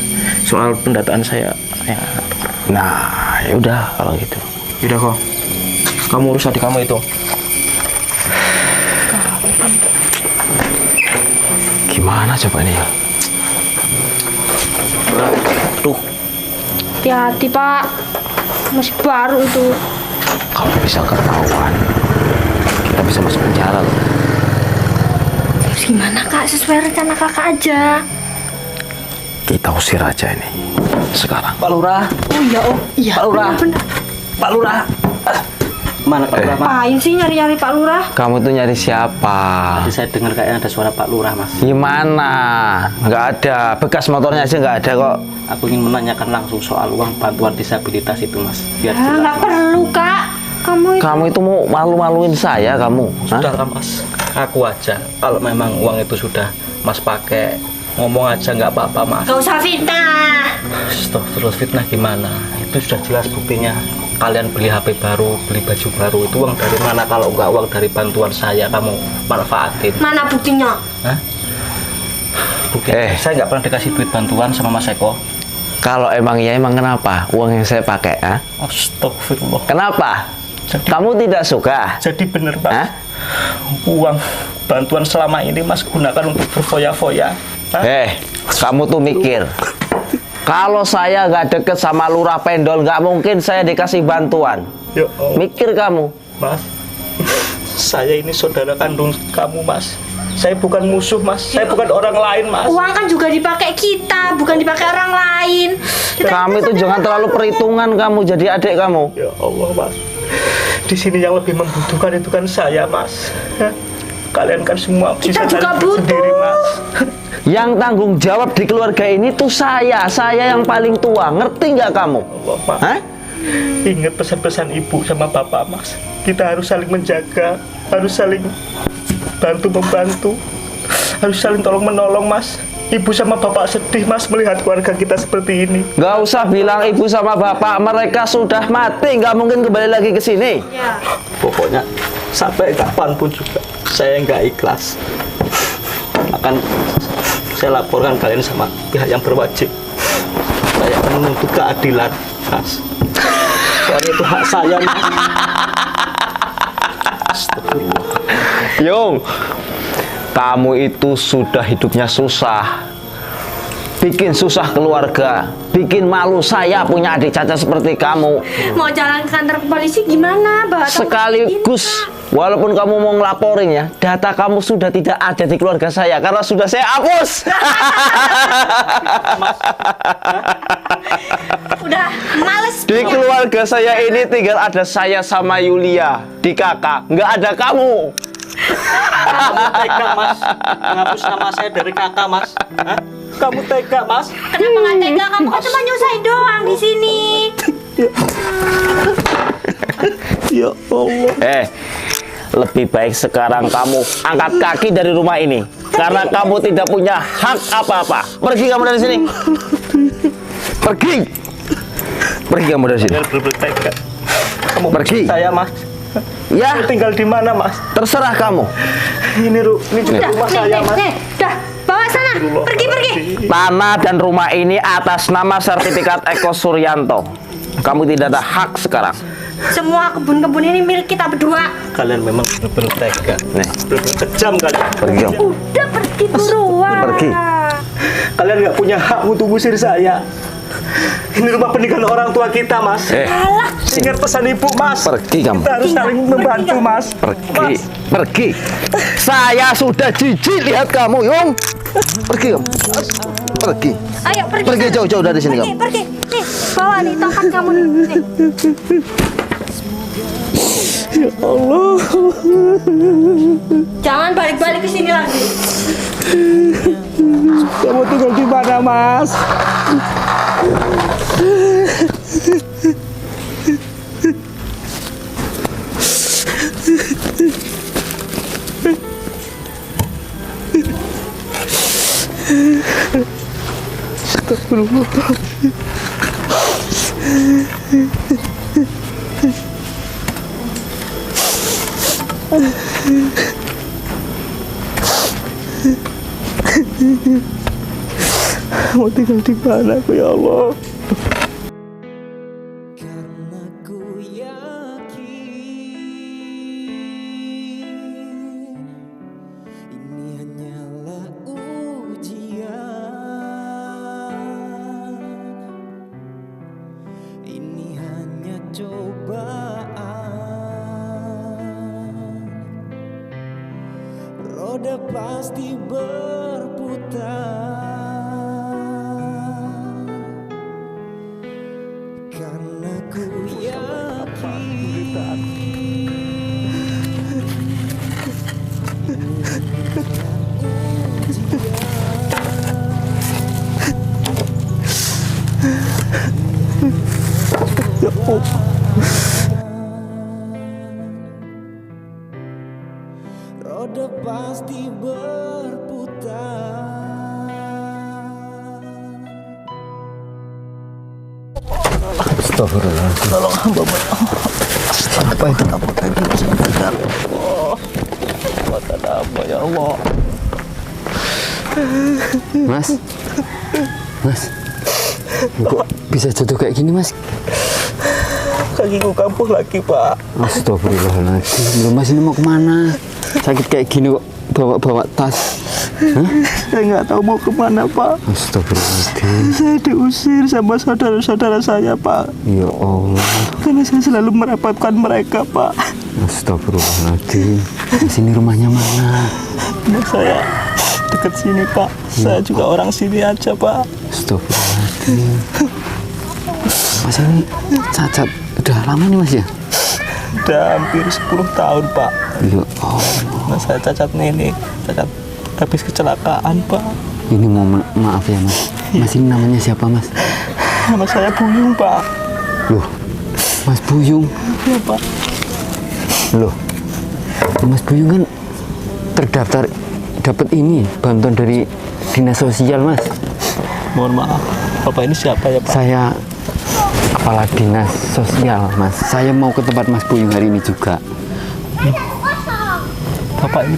Soal pendataan saya yang atur. Nah, ya udah kalau gitu. Yaudah kok. Kamu urus adik kamu itu. Gimana coba ini ya? Tuh. Hati-hati Pak, masih baru itu. Kalau bisa ketahuan, kita bisa masuk penjara loh. Terus gimana kak, sesuai rencana kakak aja. Kita usir aja ini sekarang. Pak Lurah. Oh iya, iya. Pak Lurah. Bener. Pak Lurah. Mana Pak Lurah? Mas? Ngapain sih nyari-nyari Pak Lurah? Kamu tuh nyari siapa? Tadi saya dengar kayaknya ada suara Pak Lurah, Mas. Gimana? Nggak ada. Bekas motornya aja nggak ada kok. Aku ingin menanyakan langsung soal uang bantuan disabilitas itu, Mas. Biar Ah, jelas. nggak perlu kak. Kamu itu mau malu-maluin saya kamu? Hah? Sudahlah, Mas. Aku aja. Kalau memang uang itu sudah Mas pakai, ngomong aja nggak apa-apa, Mas. Gak usah fitnah. Terus fitnah gimana? Itu sudah jelas buktinya. Kalian beli HP baru, beli baju baru, itu uang dari mana? Kalau nggak uang dari bantuan saya, kamu manfaatin. Mana buktinya? Hah? Bukti saya nggak pernah dikasih duit bantuan sama Mas Eko. Kalau emang iya, emang kenapa? Uang yang saya pakai, ah? Astagfirullah. Kenapa? Kamu tidak suka? Jadi bener Pak. Hah? Uang bantuan selama ini Mas gunakan untuk berfoya-foya. Hah? Kamu tuh mikir. Kalau saya nggak deket sama Lurah Pendol, nggak mungkin saya dikasih bantuan. Ya Allah. Mikir kamu. Mas, saya ini saudara kandung kamu, Mas. Saya bukan musuh, Mas. Saya bukan orang lain, Mas. Uang kan juga dipakai kita, bukan dipakai orang lain. Kamu itu jangan terlalu perhitungan kamu jadi adik kamu. Ya Allah, Mas. Di sini yang lebih membutuhkan itu kan saya, Mas. Hah? Kalian kan semua bisa Kita juga cari butuh. sendiri, Mas. Yang tanggung jawab di keluarga ini tuh saya yang paling tua. Ngerti nggak kamu? Allah, Mas. Hah? Ingat pesan-pesan ibu sama bapak, Mas. Kita harus saling menjaga, harus saling bantu membantu, harus saling tolong menolong, Mas. ibu sama bapak sedih Mas melihat keluarga kita seperti ini. Nggak usah bilang ibu sama bapak, mereka sudah mati, nggak mungkin kembali lagi ke sini. Pokoknya sampai kapanpun juga saya nggak ikhlas. Akan saya laporkan kalian sama pihak yang berwajib. Saya akan menuntut keadilan, Mas. Soalnya itu hak saya, Mas. Yung, kamu itu sudah hidupnya susah, bikin susah keluarga, bikin malu saya punya adik cacat seperti kamu. Mau jalan ke kantor polisi gimana, Bawa Sekaligus, walaupun kamu mau ngelaporin ya, data kamu sudah tidak ada di keluarga saya karena sudah saya hapus. Udah males. Di keluarga saya ini tinggal ada saya sama Yulia. Di kakak, nggak ada kamu. Kamu tega, Mas, menghapus nama saya dari kakak, Mas. Hah? Kamu tega, Mas? Kenapa nggak tega? Kamu kan cuma nyusahin doang di sini. Ya Allah. Lebih baik sekarang kamu angkat kaki dari rumah ini karena kamu tidak punya hak apa-apa. Pergi kamu dari sini. Pergi. Pergi kamu dari sini. Bener-bener tega. Kamu Pergi. Saya, Mas. Ya, Kamu tinggal di mana, Mas? terserah kamu. Ini juga rumah saya, Mas. Dah, bawa sana. Pergi. Tanah dan rumah ini atas nama sertifikat Eko Suryanto. Kamu tidak ada hak sekarang. Semua kebun-kebun ini milik kita berdua. Kalian memang benar-benar tega. Nih, Benar-benar kejam kalian. pergi kamu. Udah pergi buruan. Pergi. Kalian nggak punya hak untuk ngusir saya. Ini rumah pendidikan orang tua kita, Mas. Ingat pesan ibu, Mas. Pergi kamu. Kita harus saling membantu, Mas. Pergi. Pergi. Saya sudah jijik lihat kamu, Yung. Pergi kamu. Pergi. Ayo pergi. Pergi sana. jauh-jauh dari sini kamu. Pergi. Nih, bawa nih tongkat kamu nih. Nih. Ya Allah. Jangan balik-balik ke sini lagi. Kamu tinggal di mana, Mas? Mau tinggal di mana, ya Allah? Karena ku yakin ini hanyalah ujian, ini hanya cobaan, roda pasti berputar. Karena ku yakin roda pasti berputar. Astagfirullahaladzim. Tolong hamba, Apa itu? Apa tadi? Sebentar. Kata apa ya Allah? Mas, Mas, kok bisa jatuh kayak gini, Mas? Kakiku kampuh lagi, Pak. Astagfirullahaladzim. Mas, ini mau kemana? Sakit kayak gini kok bawa tas. Hah? Saya nggak tahu mau kemana, Pak. Astagfirullahaladzim. Saya diusir sama saudara-saudara saya, Pak. Ya Allah. Karena saya selalu merepotkan mereka, Pak. Astagfirullahaladzim. Di sini rumahnya mana? Nah, saya dekat sini, Pak. Saya juga orang sini aja, Pak. Astagfirullahaladzim. Mas, ini cacat udah lama nih, Mas, ya? Udah hampir 10 tahun, Pak. Ya Allah. Nah, saya cacat ini, cacat habis kecelakaan, Pak. Ini mau maaf ya, Mas. Mas, ini namanya siapa, Mas? Nama saya Buyung, Pak. Loh, Mas Buyung. Ya, Pak. Loh, Mas Buyung kan terdaftar dapat ini bantuan dari dinas sosial, Mas. Mohon maaf, Bapak ini siapa ya Pak? Saya kepala dinas sosial, Mas. Saya mau ke tempat Mas Buyung hari ini juga. Bapak ini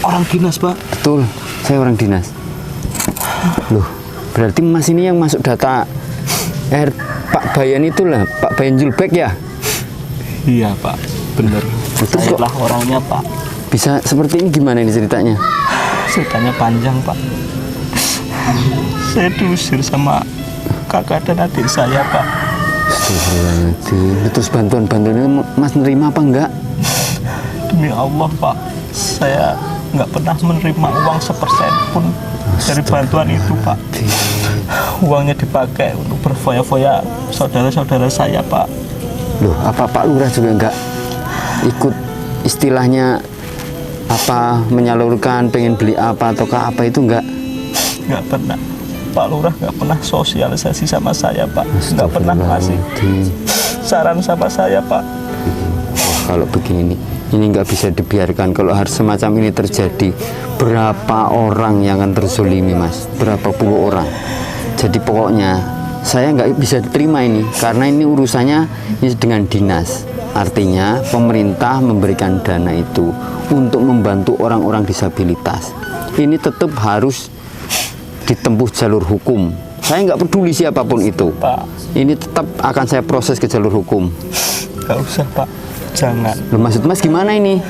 orang dinas Pak? Betul, saya orang dinas. Loh, berarti Mas ini yang masuk data Pak Bayan itulah, Pak Bayan Julbek ya? Iya Pak, bener. Betul Saya lah orangnya Pak. Bisa seperti ini gimana ini ceritanya? Ceritanya panjang Pak. Saya diusir sama kakak dan adik saya Pak. Astagfirullahaladzim. Terus bantuan-bantuan itu Mas nerima apa enggak? Demi Allah Pak, saya nggak pernah menerima uang 1% pun dari bantuan itu Pak. Uangnya dipakai untuk berfoya-foya saudara-saudara saya Pak. Loh, apa Pak Lurah juga enggak ikut istilahnya apa menyalurkan pengen beli apa ataukah apa itu enggak? Nggak pernah. Pak Lurah nggak pernah sosialisasi sama saya Pak. Nggak pernah ngasih saran sama saya Pak. Wah, kalau begini ini nggak bisa dibiarkan. Kalau harus semacam ini terjadi, berapa orang yang akan terzolimi Mas? Berapa puluh orang? Jadi pokoknya saya nggak bisa terima ini karena ini urusannya ini dengan dinas. Artinya pemerintah memberikan dana itu untuk membantu orang-orang disabilitas. Ini tetap harus ditempuh jalur hukum. Saya nggak peduli siapapun itu. Pak, ini tetap akan saya proses ke jalur hukum. nggak usah Pak, jangan. Loh, maksud Mas gimana ini?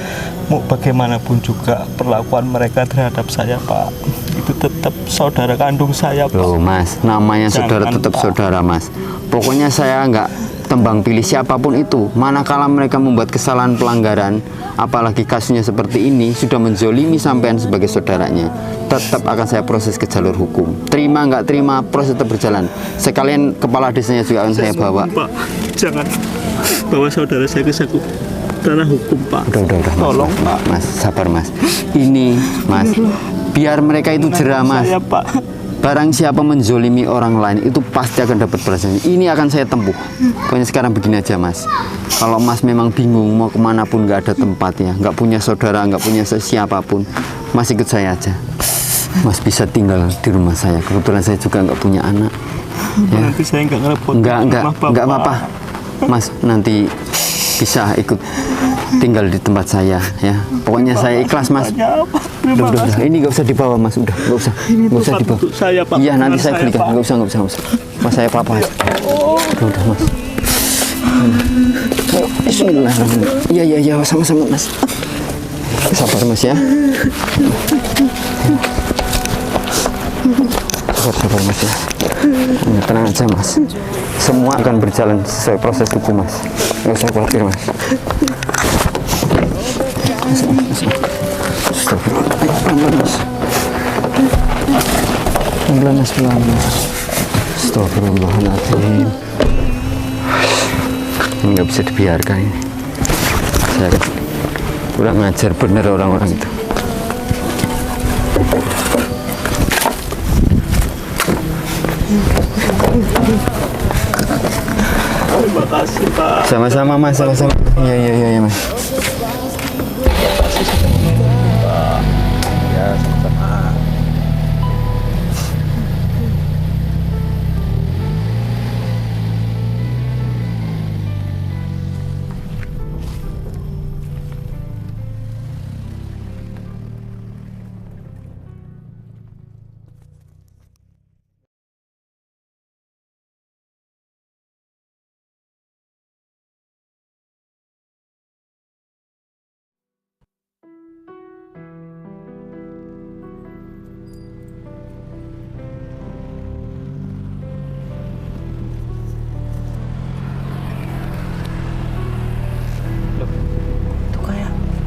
Mau bagaimanapun juga perlakuan mereka terhadap saya Pak, itu tetap saudara kandung saya Pak. Loh Mas, namanya saudara Jangan, tetap Pak. saudara Mas. Pokoknya saya nggak tembang pilih siapapun itu. Manakala mereka membuat kesalahan pelanggaran, apalagi kasusnya seperti ini, sudah menzolimi sampean sebagai saudaranya, tetap akan saya proses ke jalur hukum. Terima nggak terima, proses tetap berjalan. Sekalian kepala desanya juga akan saya bawa. Pak, jangan bawa saudara saya ke ranah hukum Pak. Udah Mas. Tolong Pak. Mas, sabar Mas. Ini Mas, biar mereka itu jerah Mas. Saya Pak. Barang siapa menzolimi orang lain itu pasti akan dapat balasannya. Ini akan saya tempuh. Pokoknya sekarang begini aja Mas. Kalau Mas memang bingung mau kemana pun nggak ada tempatnya, nggak punya saudara, nggak punya siapapun, Mas ikut saya aja. Mas bisa tinggal di rumah saya. Kebetulan saya juga nggak punya anak. Ya. Nanti saya nggak ngerepotin Nggak rumah apa-apa. Mas nanti bisa ikut tinggal di tempat saya ya. Pokoknya saya ikhlas Mas. Udah. Ini nggak usah dibawa Mas, udah nggak usah dibawa. Saya Pak. Iya nanti saya Saya, belikan, Pak. nggak usah. Mas saya apa-apa. Udah Mas. Bismillahirrahmanirrahim. Iya sama-sama Mas. Sabar Mas ya. Sabar Mas ya. Tenang aja Mas. Semua akan berjalan sesuai proses hukum Mas. Nggak usah khawatir Mas. Pelan-pelan Mas. Astagfirullahaladzim. Nggak bisa dibiarkan ini. Saya kurang ngajar bener orang-orang itu. Terima kasih Pak. Sama-sama Mas, sama-sama. Iya Mas. Ya, sama-sama.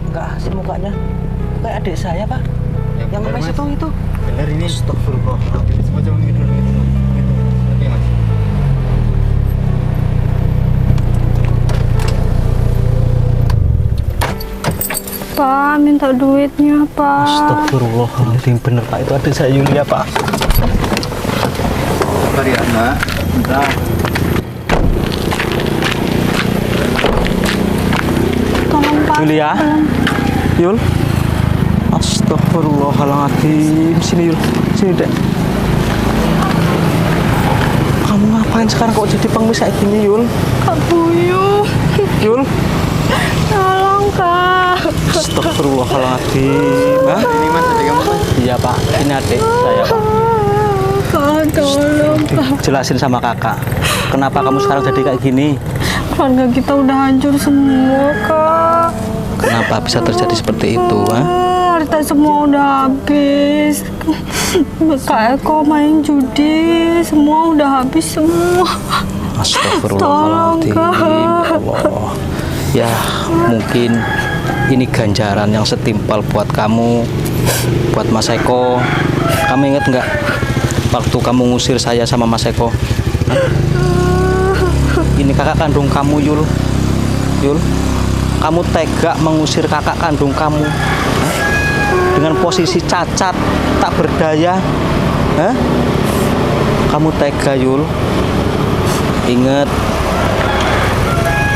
Enggak asli mukanya. Kayak adik saya, Pak. Yang ngemes itu. Bener ini. Astagfirullah. Semacam ini dulu. Oke Mas. Pak, minta duitnya, Pak. Astagfirullahaladzim, bener Pak, itu adik saya Yulia Pak. Sabar ya Mbak. Bentar. Tolong, Pak. Yulia, Yul, astagfirullah. Astagfirullahaladzim. Sini Yul, sini dek. Kamu ngapain sekarang kok jadi pengemis kayak gini Yul? Kak Buyung, Yul. tolong Kak. Astagfirullahaladzim. Hah? Ini mas, adik kamu mas? Iya pak, ini adik saya pak. Kak, tolong Kak. Jelasin sama kakak, kenapa kamu sekarang jadi kayak gini? Keluarga kita udah hancur semua Kak. Kenapa bisa terjadi seperti itu? Hah? Harta semua udah habis. Kak Eko main judi, semua udah habis semua. Astagfirullahaladzim. Tolong, Kak. Ya Allah. Ya mungkin ini ganjaran yang setimpal buat kamu, buat Mas Eko. Kamu ingat nggak waktu kamu ngusir saya sama Mas Eko? Hah? Ini kakak kandung kamu Yul. Yul, kamu tega mengusir kakak kandung kamu. Hah? Dengan posisi cacat, tak berdaya. Hah? Kamu tega Yul. Ingat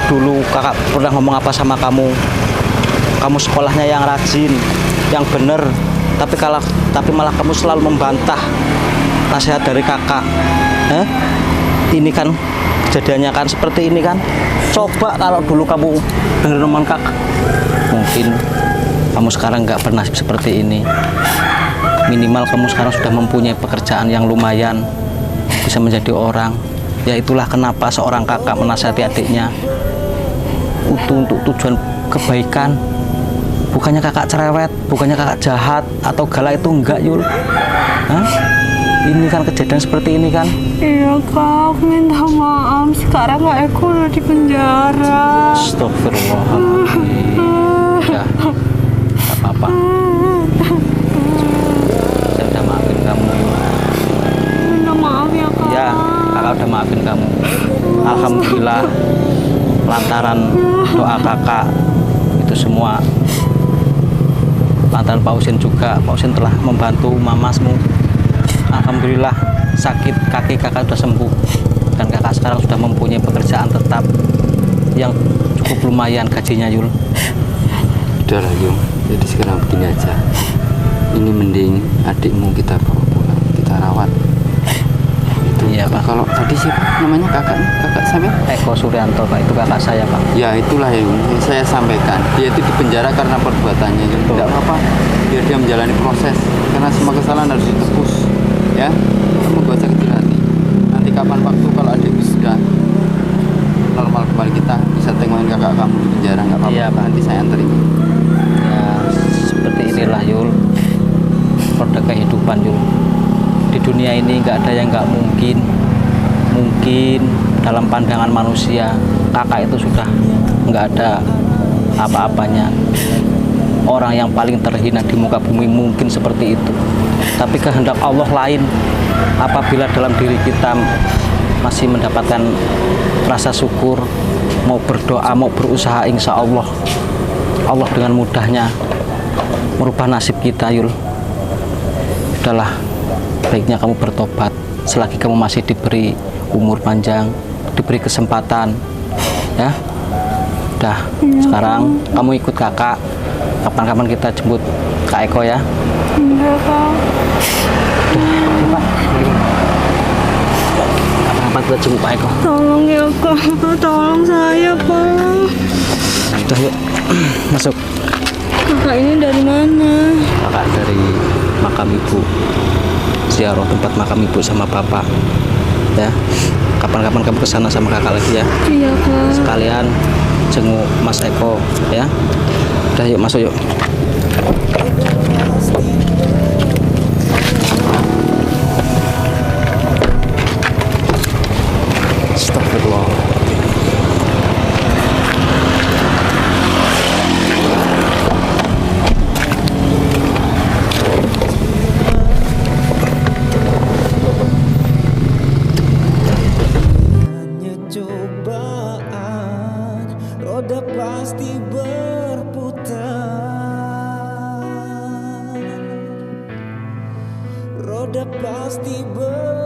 dulu kakak pernah ngomong apa sama kamu? Kamu sekolahnya yang rajin, yang bener, tapi malah kamu selalu membantah nasihat dari kakak. Hah? Ini kan kejadiannya kan seperti ini kan. Coba kalau dulu kamu dengerin omongan kakak, mungkin kamu sekarang nggak pernah seperti ini. Minimal kamu sekarang sudah mempunyai pekerjaan yang lumayan, bisa menjadi orang. Ya itulah kenapa seorang kakak menasihati adiknya untuk tujuan kebaikan. Bukannya kakak cerewet, bukannya kakak jahat atau galak, itu enggak Yul. Hah? Ini kan kejadian seperti ini kan. Iya Kak, aku minta maaf. Sekarang Kak Eko udah di penjara. Astagfirullahaladzim. Ya, gak apa-apa. Saya udah maafin kamu. Minta maaf ya Kak. Ya, kakak udah maafin kamu. Alhamdulillah, lantaran doa kakak itu semua, lantaran Pak Husin juga. Pak Husin telah membantu mamasmu. Alhamdulillah, sakit kaki kakak sudah sembuh, dan kakak sekarang sudah mempunyai pekerjaan tetap yang cukup lumayan gajinya Yul. Udah lah Yung, jadi sekarang begini aja. Ini mending adikmu kita bawa pulang, kita rawat. Itu. Iya Pak. Kalau tadi siapa namanya kakak sampai? Eko Suryanto Pak, itu kakak saya Pak. Ya itulah yang saya sampaikan. Dia itu dipenjara karena perbuatannya. Tidak apa-apa, biar dia menjalani proses. Karena semua kesalahan harus ditebus. Ya, kamu gak usah kecil hati. Nanti kapan waktu kalau adikmu sudah normal kembali, kita bisa tengokin kakak kamu di penjara, nggak apa-apa. Iya, Pak. Nanti saya anterin. Ya seperti inilah Yul, roda kehidupan Yul. Di dunia ini nggak ada yang nggak mungkin. Mungkin dalam pandangan manusia kakak itu sudah nggak ada apa-apanya. Orang yang paling terhina di muka bumi mungkin seperti itu. Tapi kehendak Allah lain. Apabila dalam diri kita masih mendapatkan rasa syukur, mau berdoa, mau berusaha, insya Allah Allah dengan mudahnya merubah nasib kita Yul. Udahlah, baiknya kamu bertobat selagi kamu masih diberi umur panjang, diberi kesempatan. Ya, udah. Sekarang kamu ikut kakak. Kapan-kapan kita jemput Kak Eko ya. Enggak Kak. Kapan-kapan kita jemput Pak Eko. Tolong ya Kak, tolong saya Pak. Udah yuk, masuk. Kakak ini dari mana? Kakak dari makam ibu, ziarah tempat makam ibu sama bapak. Ya, kapan-kapan kamu kesana sama kakak lagi ya. Iya Kak. Sekalian jenguk Mas Eko ya. Udah yuk, masuk yuk. Astagfirullah. Hanya cobaan, roda pasti berputar. Roda pasti berputar.